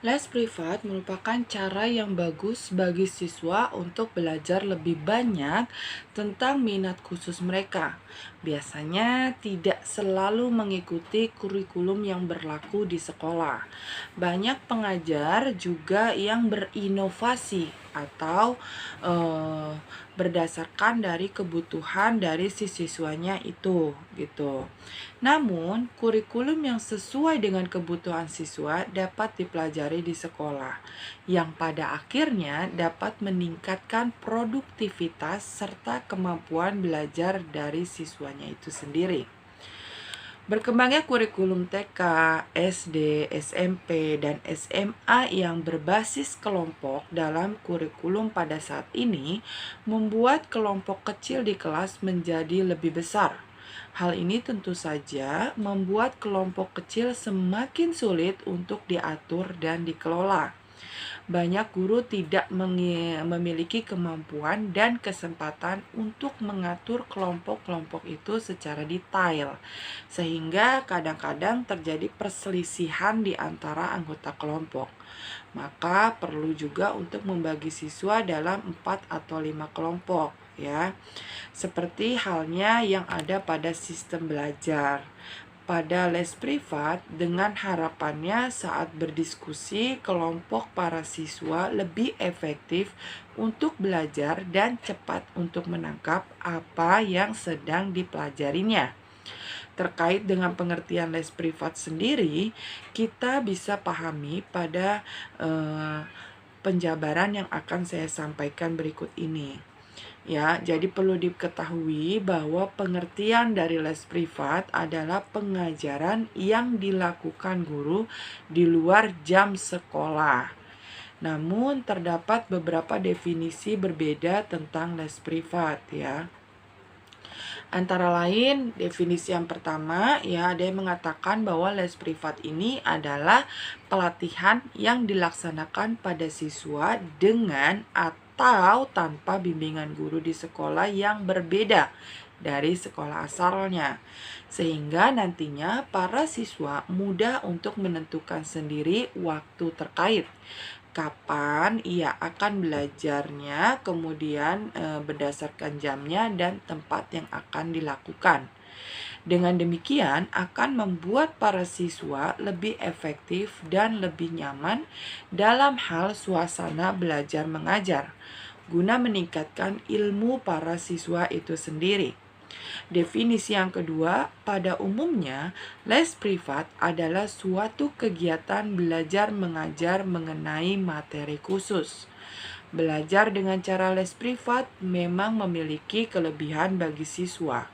Les privat merupakan cara yang bagus bagi siswa untuk belajar lebih banyak tentang minat khusus mereka. Biasanya tidak selalu mengikuti kurikulum yang berlaku di sekolah. Banyak pengajar juga yang berinovasi atau berdasarkan dari kebutuhan dari si siswanya itu gitu. Namun, kurikulum yang sesuai dengan kebutuhan siswa dapat dipelajari di sekolah, yang pada akhirnya dapat meningkatkan produktivitas serta kemampuan belajar dari siswanya itu sendiri. Berkembangnya kurikulum TK, SD, SMP, dan SMA yang berbasis kelompok dalam kurikulum pada saat ini membuat kelompok kecil di kelas menjadi lebih besar. Hal ini tentu saja membuat kelompok kecil semakin sulit untuk diatur dan dikelola. Banyak guru tidak memiliki kemampuan dan kesempatan untuk mengatur kelompok-kelompok itu secara detail, sehingga kadang-kadang terjadi perselisihan di antara anggota kelompok. Maka perlu juga untuk membagi siswa dalam 4 atau 5 kelompok, ya. Seperti halnya yang ada pada sistem belajar. Pada les privat, dengan harapannya saat berdiskusi, kelompok para siswa lebih efektif untuk belajar dan cepat untuk menangkap apa yang sedang dipelajarinya. Terkait dengan pengertian les privat sendiri, kita bisa pahami pada penjabaran yang akan saya sampaikan berikut ini. Ya, jadi perlu diketahui bahwa pengertian dari les privat adalah pengajaran yang dilakukan guru di luar jam sekolah. Namun terdapat beberapa definisi berbeda tentang les privat ya. Antara lain, definisi yang pertama ya ada yang mengatakan bahwa les privat ini adalah pelatihan yang dilaksanakan pada siswa dengan atau tanpa bimbingan guru di sekolah yang berbeda dari sekolah asalnya, sehingga nantinya para siswa mudah untuk menentukan sendiri waktu terkait kapan ia akan belajarnya, kemudian berdasarkan jamnya dan tempat yang akan dilakukan. Dengan demikian akan membuat para siswa lebih efektif dan lebih nyaman dalam hal suasana belajar mengajar, guna meningkatkan ilmu para siswa itu sendiri. Definisi yang kedua, pada umumnya les privat adalah suatu kegiatan belajar mengajar mengenai materi khusus. Belajar dengan cara les privat memang memiliki kelebihan bagi siswa.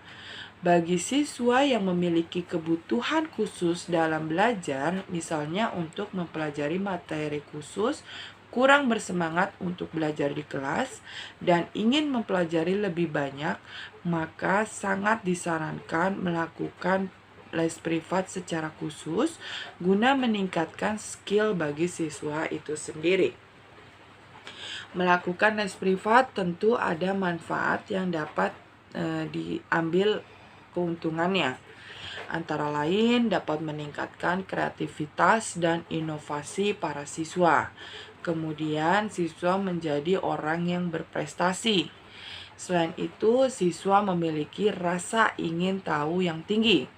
Bagi siswa yang memiliki kebutuhan khusus dalam belajar, misalnya untuk mempelajari materi khusus, kurang bersemangat untuk belajar di kelas, dan ingin mempelajari lebih banyak, maka sangat disarankan melakukan les privat secara khusus guna meningkatkan skill bagi siswa itu sendiri. Melakukan les privat tentu ada manfaat yang dapat diambil keuntungannya. Antara lain dapat meningkatkan kreativitas dan inovasi para siswa. Kemudian siswa menjadi orang yang berprestasi. Selain itu, siswa memiliki rasa ingin tahu yang tinggi.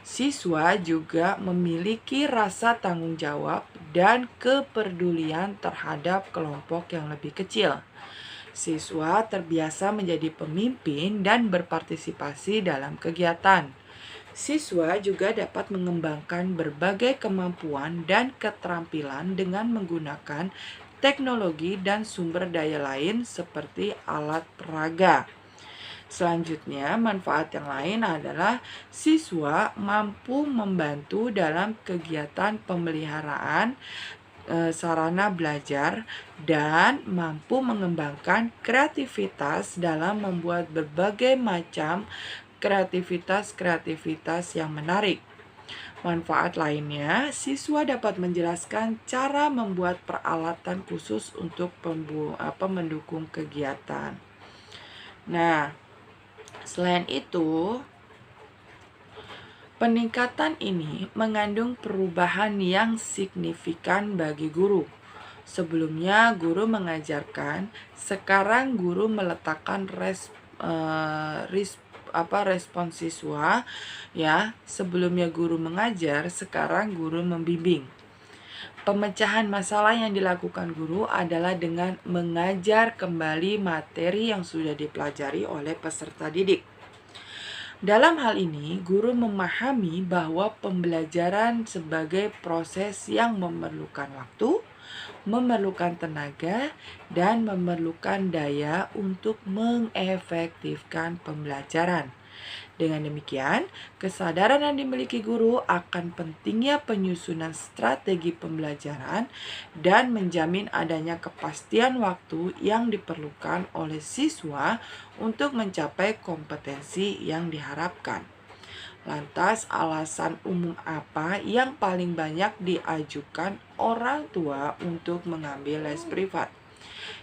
Siswa juga memiliki rasa tanggung jawab dan kepedulian terhadap kelompok yang lebih kecil. Siswa terbiasa menjadi pemimpin dan berpartisipasi dalam kegiatan. Siswa juga dapat mengembangkan berbagai kemampuan dan keterampilan dengan menggunakan teknologi dan sumber daya lain seperti alat peraga. Selanjutnya, manfaat yang lain adalah siswa mampu membantu dalam kegiatan pemeliharaan sarana belajar dan mampu mengembangkan kreativitas dalam membuat berbagai macam kreativitas yang menarik. Manfaat lainnya, siswa dapat menjelaskan cara membuat peralatan khusus untuk mendukung kegiatan. Nah, selain itu, peningkatan ini mengandung perubahan yang signifikan bagi guru. Sebelumnya guru mengajarkan, sekarang guru meletakkan respon siswa, ya. Sebelumnya guru mengajar, sekarang guru membimbing. Pemecahan masalah yang dilakukan guru adalah dengan mengajar kembali materi yang sudah dipelajari oleh peserta didik. Dalam hal ini, guru memahami bahwa pembelajaran sebagai proses yang memerlukan waktu, memerlukan tenaga, dan memerlukan daya untuk mengefektifkan pembelajaran. Dengan demikian, kesadaran yang dimiliki guru akan pentingnya penyusunan strategi pembelajaran dan menjamin adanya kepastian waktu yang diperlukan oleh siswa untuk mencapai kompetensi yang diharapkan. Lantas, alasan umum apa yang paling banyak diajukan orang tua untuk mengambil les privat?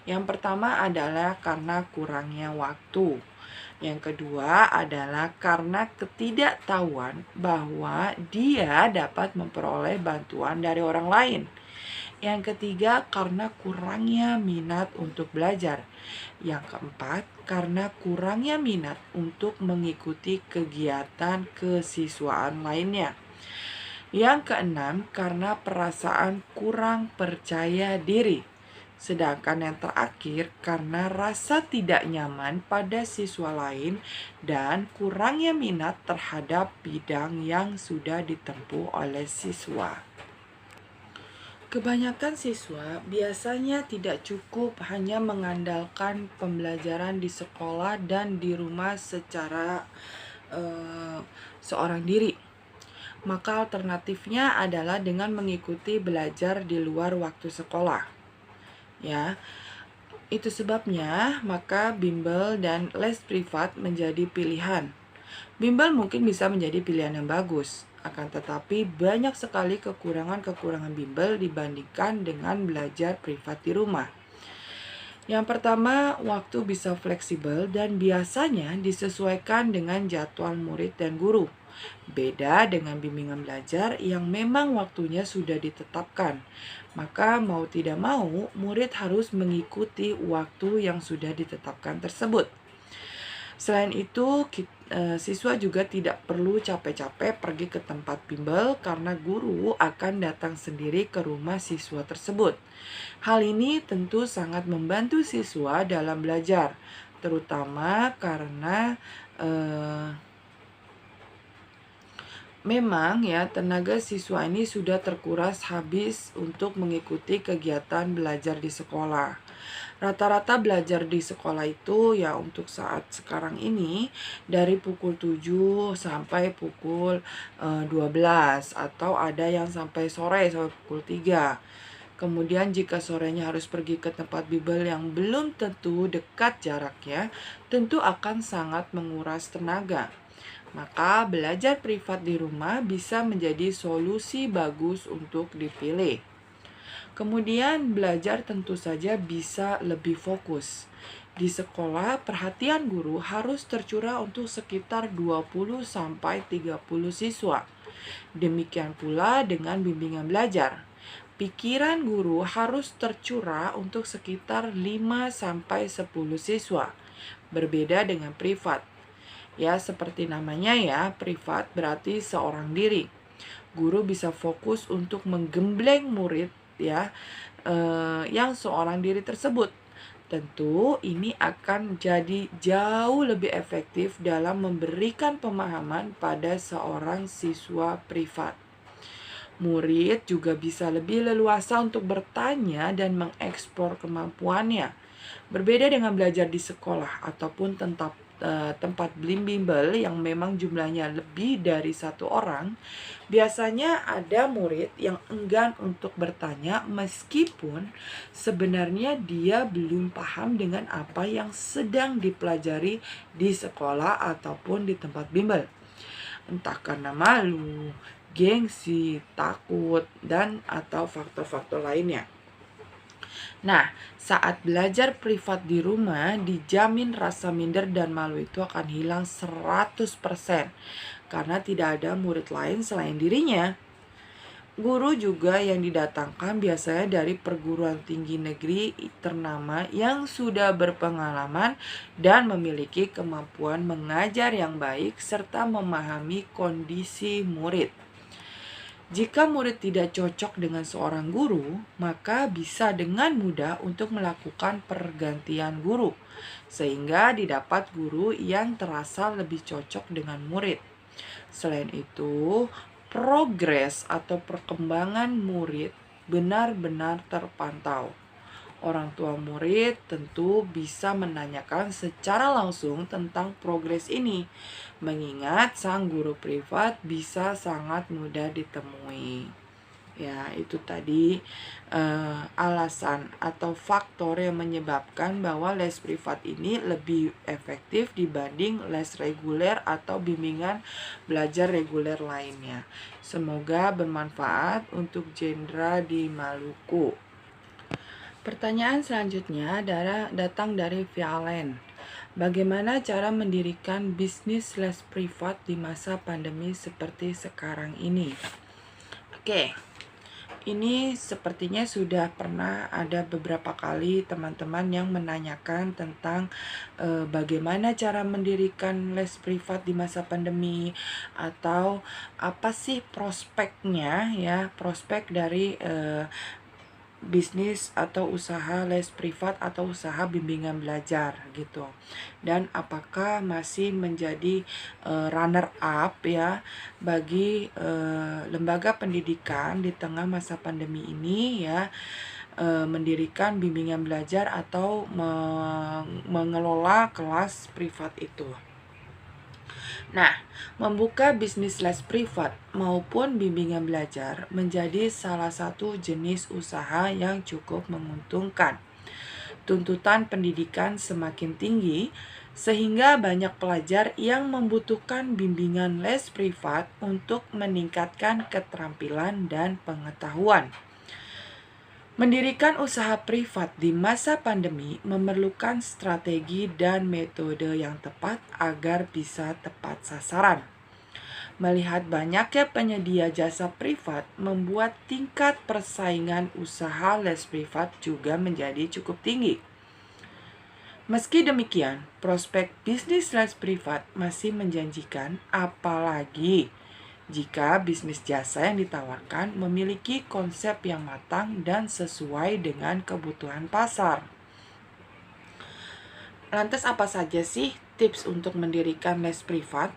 Yang pertama adalah karena kurangnya waktu. Yang kedua adalah karena ketidaktahuan bahwa dia dapat memperoleh bantuan dari orang lain. Yang ketiga, karena kurangnya minat untuk belajar. Yang keempat, karena kurangnya minat untuk mengikuti kegiatan kesiswaan lainnya. Yang keenam, karena perasaan kurang percaya diri. Sedangkan yang terakhir, karena rasa tidak nyaman pada siswa lain dan kurangnya minat terhadap bidang yang sudah ditempuh oleh siswa. Kebanyakan siswa biasanya tidak cukup hanya mengandalkan pembelajaran di sekolah dan di rumah secara seorang diri. Maka alternatifnya adalah dengan mengikuti belajar di luar waktu sekolah. Ya, itu sebabnya maka bimbel dan les privat menjadi pilihan. Bimbel mungkin bisa menjadi pilihan yang bagus, akan tetapi banyak sekali kekurangan bimbel dibandingkan dengan belajar privat di rumah. Yang pertama, waktu bisa fleksibel dan biasanya disesuaikan dengan jadwal murid dan guru. Beda dengan bimbingan belajar yang memang waktunya sudah ditetapkan. Maka mau tidak mau, murid harus mengikuti waktu yang sudah ditetapkan tersebut. Selain itu, siswa juga tidak perlu capek-capek pergi ke tempat bimbel karena guru akan datang sendiri ke rumah siswa tersebut. Hal ini tentu sangat membantu siswa dalam belajar, terutama karena memang ya tenaga siswa ini sudah terkuras habis untuk mengikuti kegiatan belajar di sekolah. Rata-rata belajar di sekolah itu ya untuk saat sekarang ini dari pukul 7 sampai pukul 12 atau ada yang sampai sore sampai pukul 3. Kemudian jika sorenya harus pergi ke tempat bimbel yang belum tentu dekat jaraknya, tentu akan sangat menguras tenaga. Maka belajar privat di rumah bisa menjadi solusi bagus untuk dipilih. Kemudian belajar tentu saja bisa lebih fokus. Di sekolah, perhatian guru harus tercurah untuk sekitar 20-30 siswa. Demikian pula dengan bimbingan belajar. Pikiran guru harus tercurah untuk sekitar 5-10 siswa. Berbeda dengan privat. Ya, seperti namanya ya, privat berarti seorang diri. Guru bisa fokus untuk menggembleng murid ya yang seorang diri tersebut. Tentu ini akan jadi jauh lebih efektif dalam memberikan pemahaman pada seorang siswa privat. Murid juga bisa lebih leluasa untuk bertanya dan mengeksplor kemampuannya. Berbeda dengan belajar di sekolah ataupun tempat bimbel yang memang jumlahnya lebih dari satu orang, biasanya ada murid yang enggan untuk bertanya meskipun sebenarnya dia belum paham dengan apa yang sedang dipelajari di sekolah ataupun di tempat bimbel. Entah karena malu, gengsi, takut, dan atau faktor-faktor lainnya. Nah, saat belajar privat di rumah, dijamin rasa minder dan malu itu akan hilang 100% karena tidak ada murid lain selain dirinya. Guru juga yang didatangkan biasanya dari perguruan tinggi negeri ternama yang sudah berpengalaman dan memiliki kemampuan mengajar yang baik serta memahami kondisi murid. Jika murid tidak cocok dengan seorang guru, maka bisa dengan mudah untuk melakukan pergantian guru, sehingga didapat guru yang terasa lebih cocok dengan murid. Selain itu, progres atau perkembangan murid benar-benar terpantau. Orang tua murid tentu bisa menanyakan secara langsung tentang progres ini, mengingat sang guru privat bisa sangat mudah ditemui. Ya, itu tadi alasan atau faktor yang menyebabkan bahwa les privat ini lebih efektif dibanding les reguler atau bimbingan belajar reguler lainnya. Semoga bermanfaat untuk Jendra di Maluku. Pertanyaan selanjutnya datang dari Vialen. Bagaimana cara mendirikan bisnis les privat di masa pandemi seperti sekarang ini? Oke, ini sepertinya sudah pernah ada beberapa kali teman-teman yang menanyakan tentang bagaimana cara mendirikan les privat di masa pandemi, atau apa sih prospeknya ya, prospek dari bisnis atau usaha les privat atau usaha bimbingan belajar gitu. Dan apakah masih menjadi runner up ya bagi lembaga pendidikan di tengah masa pandemi ini ya, mendirikan bimbingan belajar atau mengelola kelas privat itu. Nah, membuka bisnis les privat maupun bimbingan belajar menjadi salah satu jenis usaha yang cukup menguntungkan. Tuntutan pendidikan semakin tinggi, sehingga banyak pelajar yang membutuhkan bimbingan les privat untuk meningkatkan keterampilan dan pengetahuan. Mendirikan usaha privat di masa pandemi memerlukan strategi dan metode yang tepat agar bisa tepat sasaran. Melihat banyaknya penyedia jasa privat membuat tingkat persaingan usaha les privat juga menjadi cukup tinggi. Meski demikian, prospek bisnis les privat masih menjanjikan, apalagi jika bisnis jasa yang ditawarkan memiliki konsep yang matang dan sesuai dengan kebutuhan pasar. Lantas apa saja sih tips untuk mendirikan les privat?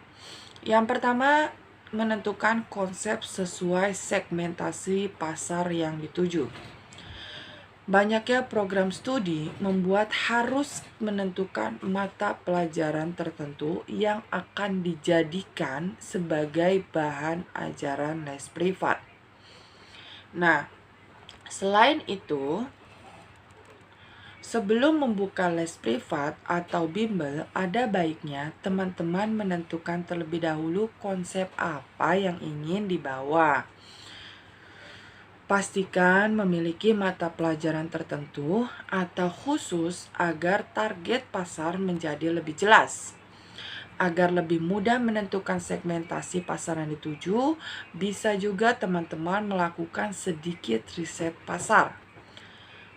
Yang pertama, menentukan konsep sesuai segmentasi pasar yang dituju. Banyaknya program studi membuat harus menentukan mata pelajaran tertentu yang akan dijadikan sebagai bahan ajaran les privat. Nah, selain itu, sebelum membuka les privat atau bimbel, ada baiknya teman-teman menentukan terlebih dahulu konsep apa yang ingin dibawa. Pastikan memiliki mata pelajaran tertentu atau khusus agar target pasar menjadi lebih jelas. Agar lebih mudah menentukan segmentasi pasar yang dituju, bisa juga teman-teman melakukan sedikit riset pasar.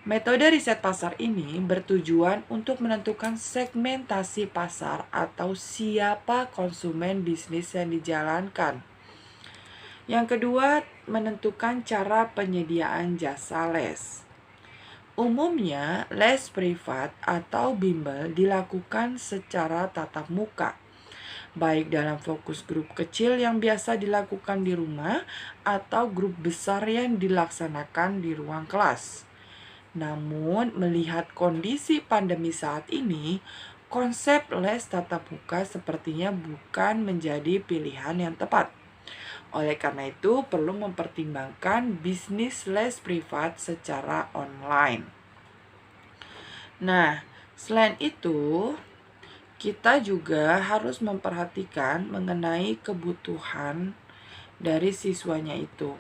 Metode riset pasar ini bertujuan untuk menentukan segmentasi pasar atau siapa konsumen bisnis yang dijalankan. Yang kedua, menentukan cara penyediaan jasa les. Umumnya, les privat atau bimbel dilakukan secara tatap muka, baik dalam fokus grup kecil yang biasa dilakukan di rumah atau grup besar yang dilaksanakan di ruang kelas. Namun, melihat kondisi pandemi saat ini, konsep les tatap muka sepertinya bukan menjadi pilihan yang tepat. Oleh karena itu, perlu mempertimbangkan bisnis les privat secara online. Nah, selain itu, kita juga harus memperhatikan mengenai kebutuhan dari siswanya itu,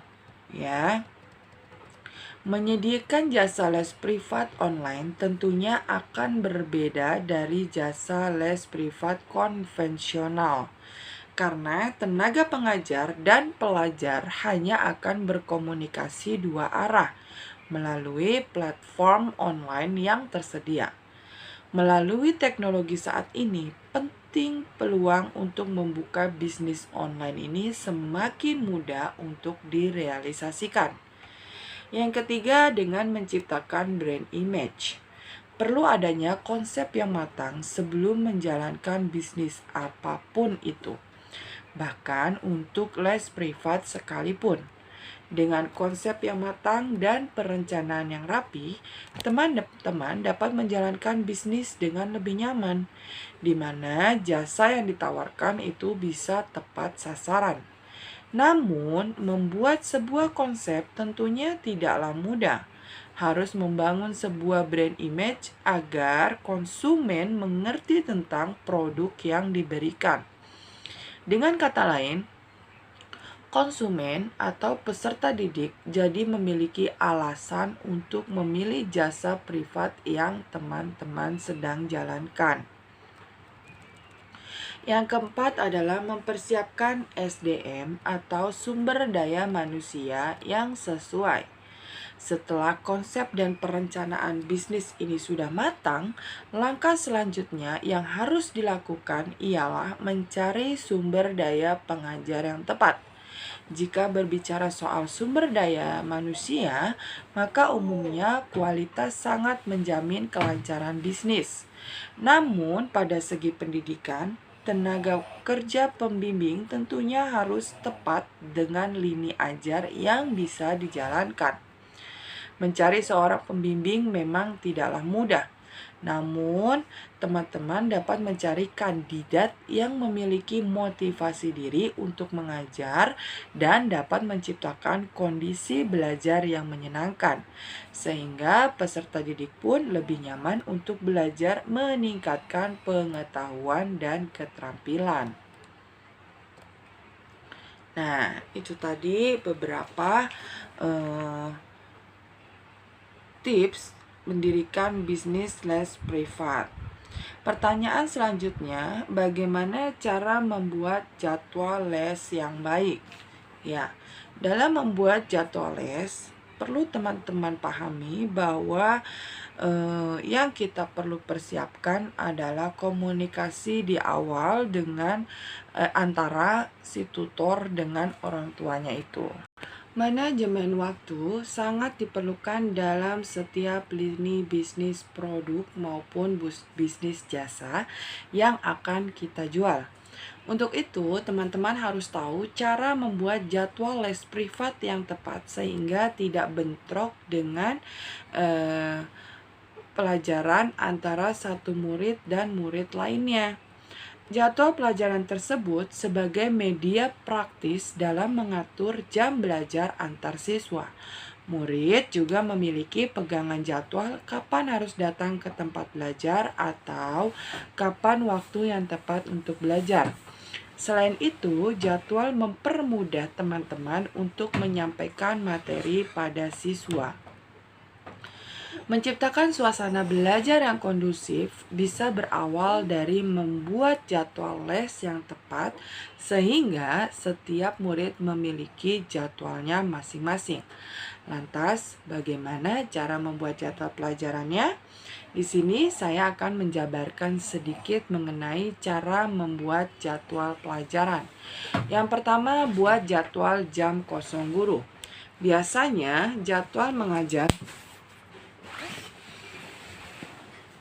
ya. Menyediakan jasa les privat online tentunya akan berbeda dari jasa les privat konvensional, karena tenaga pengajar dan pelajar hanya akan berkomunikasi dua arah melalui platform online yang tersedia. Melalui teknologi saat ini, penting peluang untuk membuka bisnis online ini semakin mudah untuk direalisasikan. Yang ketiga, dengan menciptakan brand image. Perlu adanya konsep yang matang sebelum menjalankan bisnis apapun itu, bahkan untuk les privat sekalipun. Dengan konsep yang matang dan perencanaan yang rapi, teman-teman dapat menjalankan bisnis dengan lebih nyaman, di mana jasa yang ditawarkan itu bisa tepat sasaran. Namun, membuat sebuah konsep tentunya tidaklah mudah. Harus membangun sebuah brand image agar konsumen mengerti tentang produk yang diberikan. Dengan kata lain, konsumen atau peserta didik jadi memiliki alasan untuk memilih jasa privat yang teman-teman sedang jalankan. Yang keempat adalah mempersiapkan SDM atau sumber daya manusia yang sesuai. Setelah konsep dan perencanaan bisnis ini sudah matang, langkah selanjutnya yang harus dilakukan ialah mencari sumber daya pengajar yang tepat. Jika berbicara soal sumber daya manusia, maka umumnya kualitas sangat menjamin kelancaran bisnis. Namun, pada segi pendidikan, tenaga kerja pembimbing tentunya harus tepat dengan lini ajar yang bisa dijalankan. Mencari seorang pembimbing memang tidaklah mudah. Namun, teman-teman dapat mencari kandidat yang memiliki motivasi diri untuk mengajar dan dapat menciptakan kondisi belajar yang menyenangkan, sehingga peserta didik pun lebih nyaman untuk belajar meningkatkan pengetahuan dan keterampilan. Nah, itu tadi beberapa tips mendirikan bisnis les privat. Pertanyaan selanjutnya, bagaimana cara membuat jadwal les yang baik? Ya, dalam membuat jadwal les, perlu teman-teman pahami bahwa yang kita perlu persiapkan adalah komunikasi di awal dengan antara si tutor dengan orang tuanya itu. Manajemen waktu sangat diperlukan dalam setiap lini bisnis produk maupun bisnis jasa yang akan kita jual. Untuk itu, teman-teman harus tahu cara membuat jadwal les privat yang tepat sehingga tidak bentrok dengan pelajaran antara satu murid dan murid lainnya. Jadwal pelajaran tersebut sebagai media praktis dalam mengatur jam belajar antar siswa. Murid juga memiliki pegangan jadwal kapan harus datang ke tempat belajar atau kapan waktu yang tepat untuk belajar. Selain itu, jadwal mempermudah teman-teman untuk menyampaikan materi pada siswa. Menciptakan suasana belajar yang kondusif bisa berawal dari membuat jadwal les yang tepat sehingga setiap murid memiliki jadwalnya masing-masing. Lantas, bagaimana cara membuat jadwal pelajarannya? Di sini saya akan menjabarkan sedikit mengenai cara membuat jadwal pelajaran. Yang pertama, buat jadwal jam kosong guru. Biasanya jadwal mengajar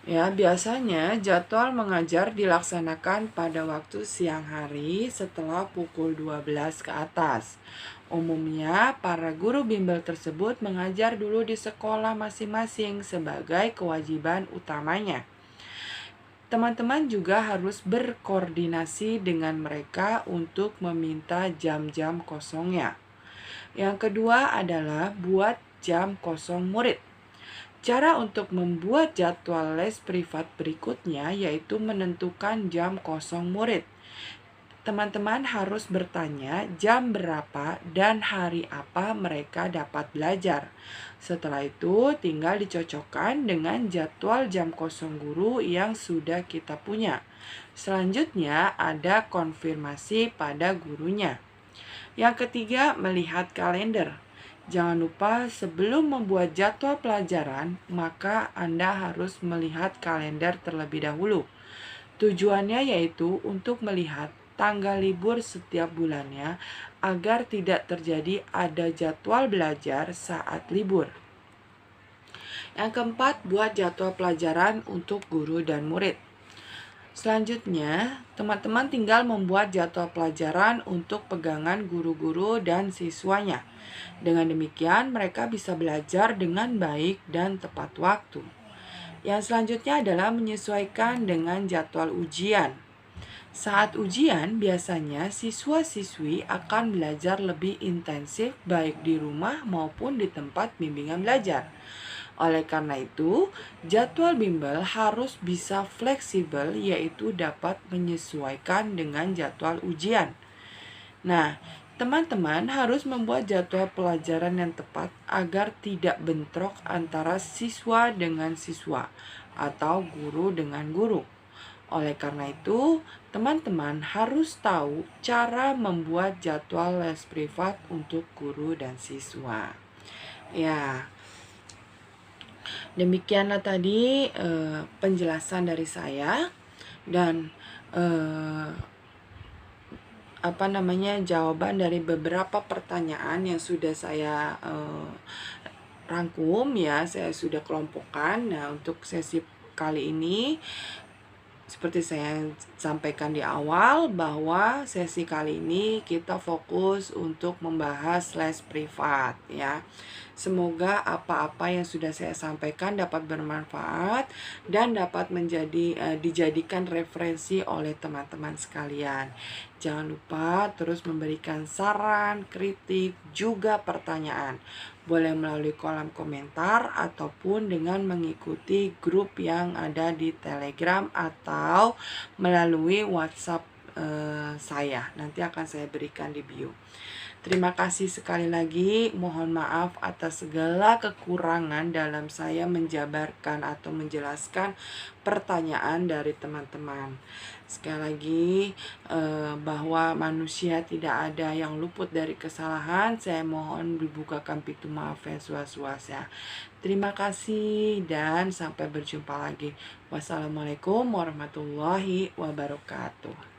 Ya, biasanya jadwal mengajar dilaksanakan pada waktu siang hari setelah pukul 12 ke atas. Umumnya, para guru bimbel tersebut mengajar dulu di sekolah masing-masing sebagai kewajiban utamanya. Teman-teman juga harus berkoordinasi dengan mereka untuk meminta jam-jam kosongnya. Yang kedua adalah buat jam kosong murid. Cara untuk membuat jadwal les privat berikutnya yaitu menentukan jam kosong murid. Teman-teman harus bertanya jam berapa dan hari apa mereka dapat belajar. Setelah itu tinggal dicocokkan dengan jadwal jam kosong guru yang sudah kita punya. Selanjutnya ada konfirmasi pada gurunya. Yang ketiga, melihat kalender. Jangan lupa sebelum membuat jadwal pelajaran, maka Anda harus melihat kalender terlebih dahulu. Tujuannya yaitu untuk melihat tanggal libur setiap bulannya agar tidak terjadi ada jadwal belajar saat libur. Yang keempat, buat jadwal pelajaran untuk guru dan murid. Selanjutnya, teman-teman tinggal membuat jadwal pelajaran untuk pegangan guru-guru dan siswanya. Dengan demikian, mereka bisa belajar dengan baik dan tepat waktu. Yang selanjutnya adalah menyesuaikan dengan jadwal ujian. Saat ujian, biasanya siswa-siswi akan belajar lebih intensif baik di rumah maupun di tempat bimbingan belajar. Oleh karena itu, jadwal bimbel harus bisa fleksibel yaitu dapat menyesuaikan dengan jadwal ujian. Nah, teman-teman harus membuat jadwal pelajaran yang tepat agar tidak bentrok antara siswa dengan siswa atau guru dengan guru. Oleh karena itu, teman-teman harus tahu cara membuat jadwal les privat untuk guru dan siswa. Ya, demikianlah tadi penjelasan dari saya dan jawaban dari beberapa pertanyaan yang sudah saya rangkum ya, saya sudah kelompokkan. Nah, untuk sesi kali ini seperti saya sampaikan di awal bahwa sesi kali ini kita fokus untuk membahas les privat ya. Semoga apa-apa yang sudah saya sampaikan dapat bermanfaat dan dapat dijadikan referensi oleh teman-teman sekalian. Jangan lupa terus memberikan saran, kritik, juga pertanyaan. Boleh melalui kolom komentar ataupun dengan mengikuti grup yang ada di Telegram atau melalui WhatsApp saya. Nanti akan saya berikan di bio. Terima kasih sekali lagi. Mohon maaf atas segala kekurangan dalam saya menjabarkan atau menjelaskan pertanyaan dari teman-teman. Sekali lagi bahwa manusia tidak ada yang luput dari kesalahan. Saya mohon dibukakan pintu maaf yang suas-suasnya. Terima kasih dan sampai berjumpa lagi. Wassalamualaikum warahmatullahi wabarakatuh.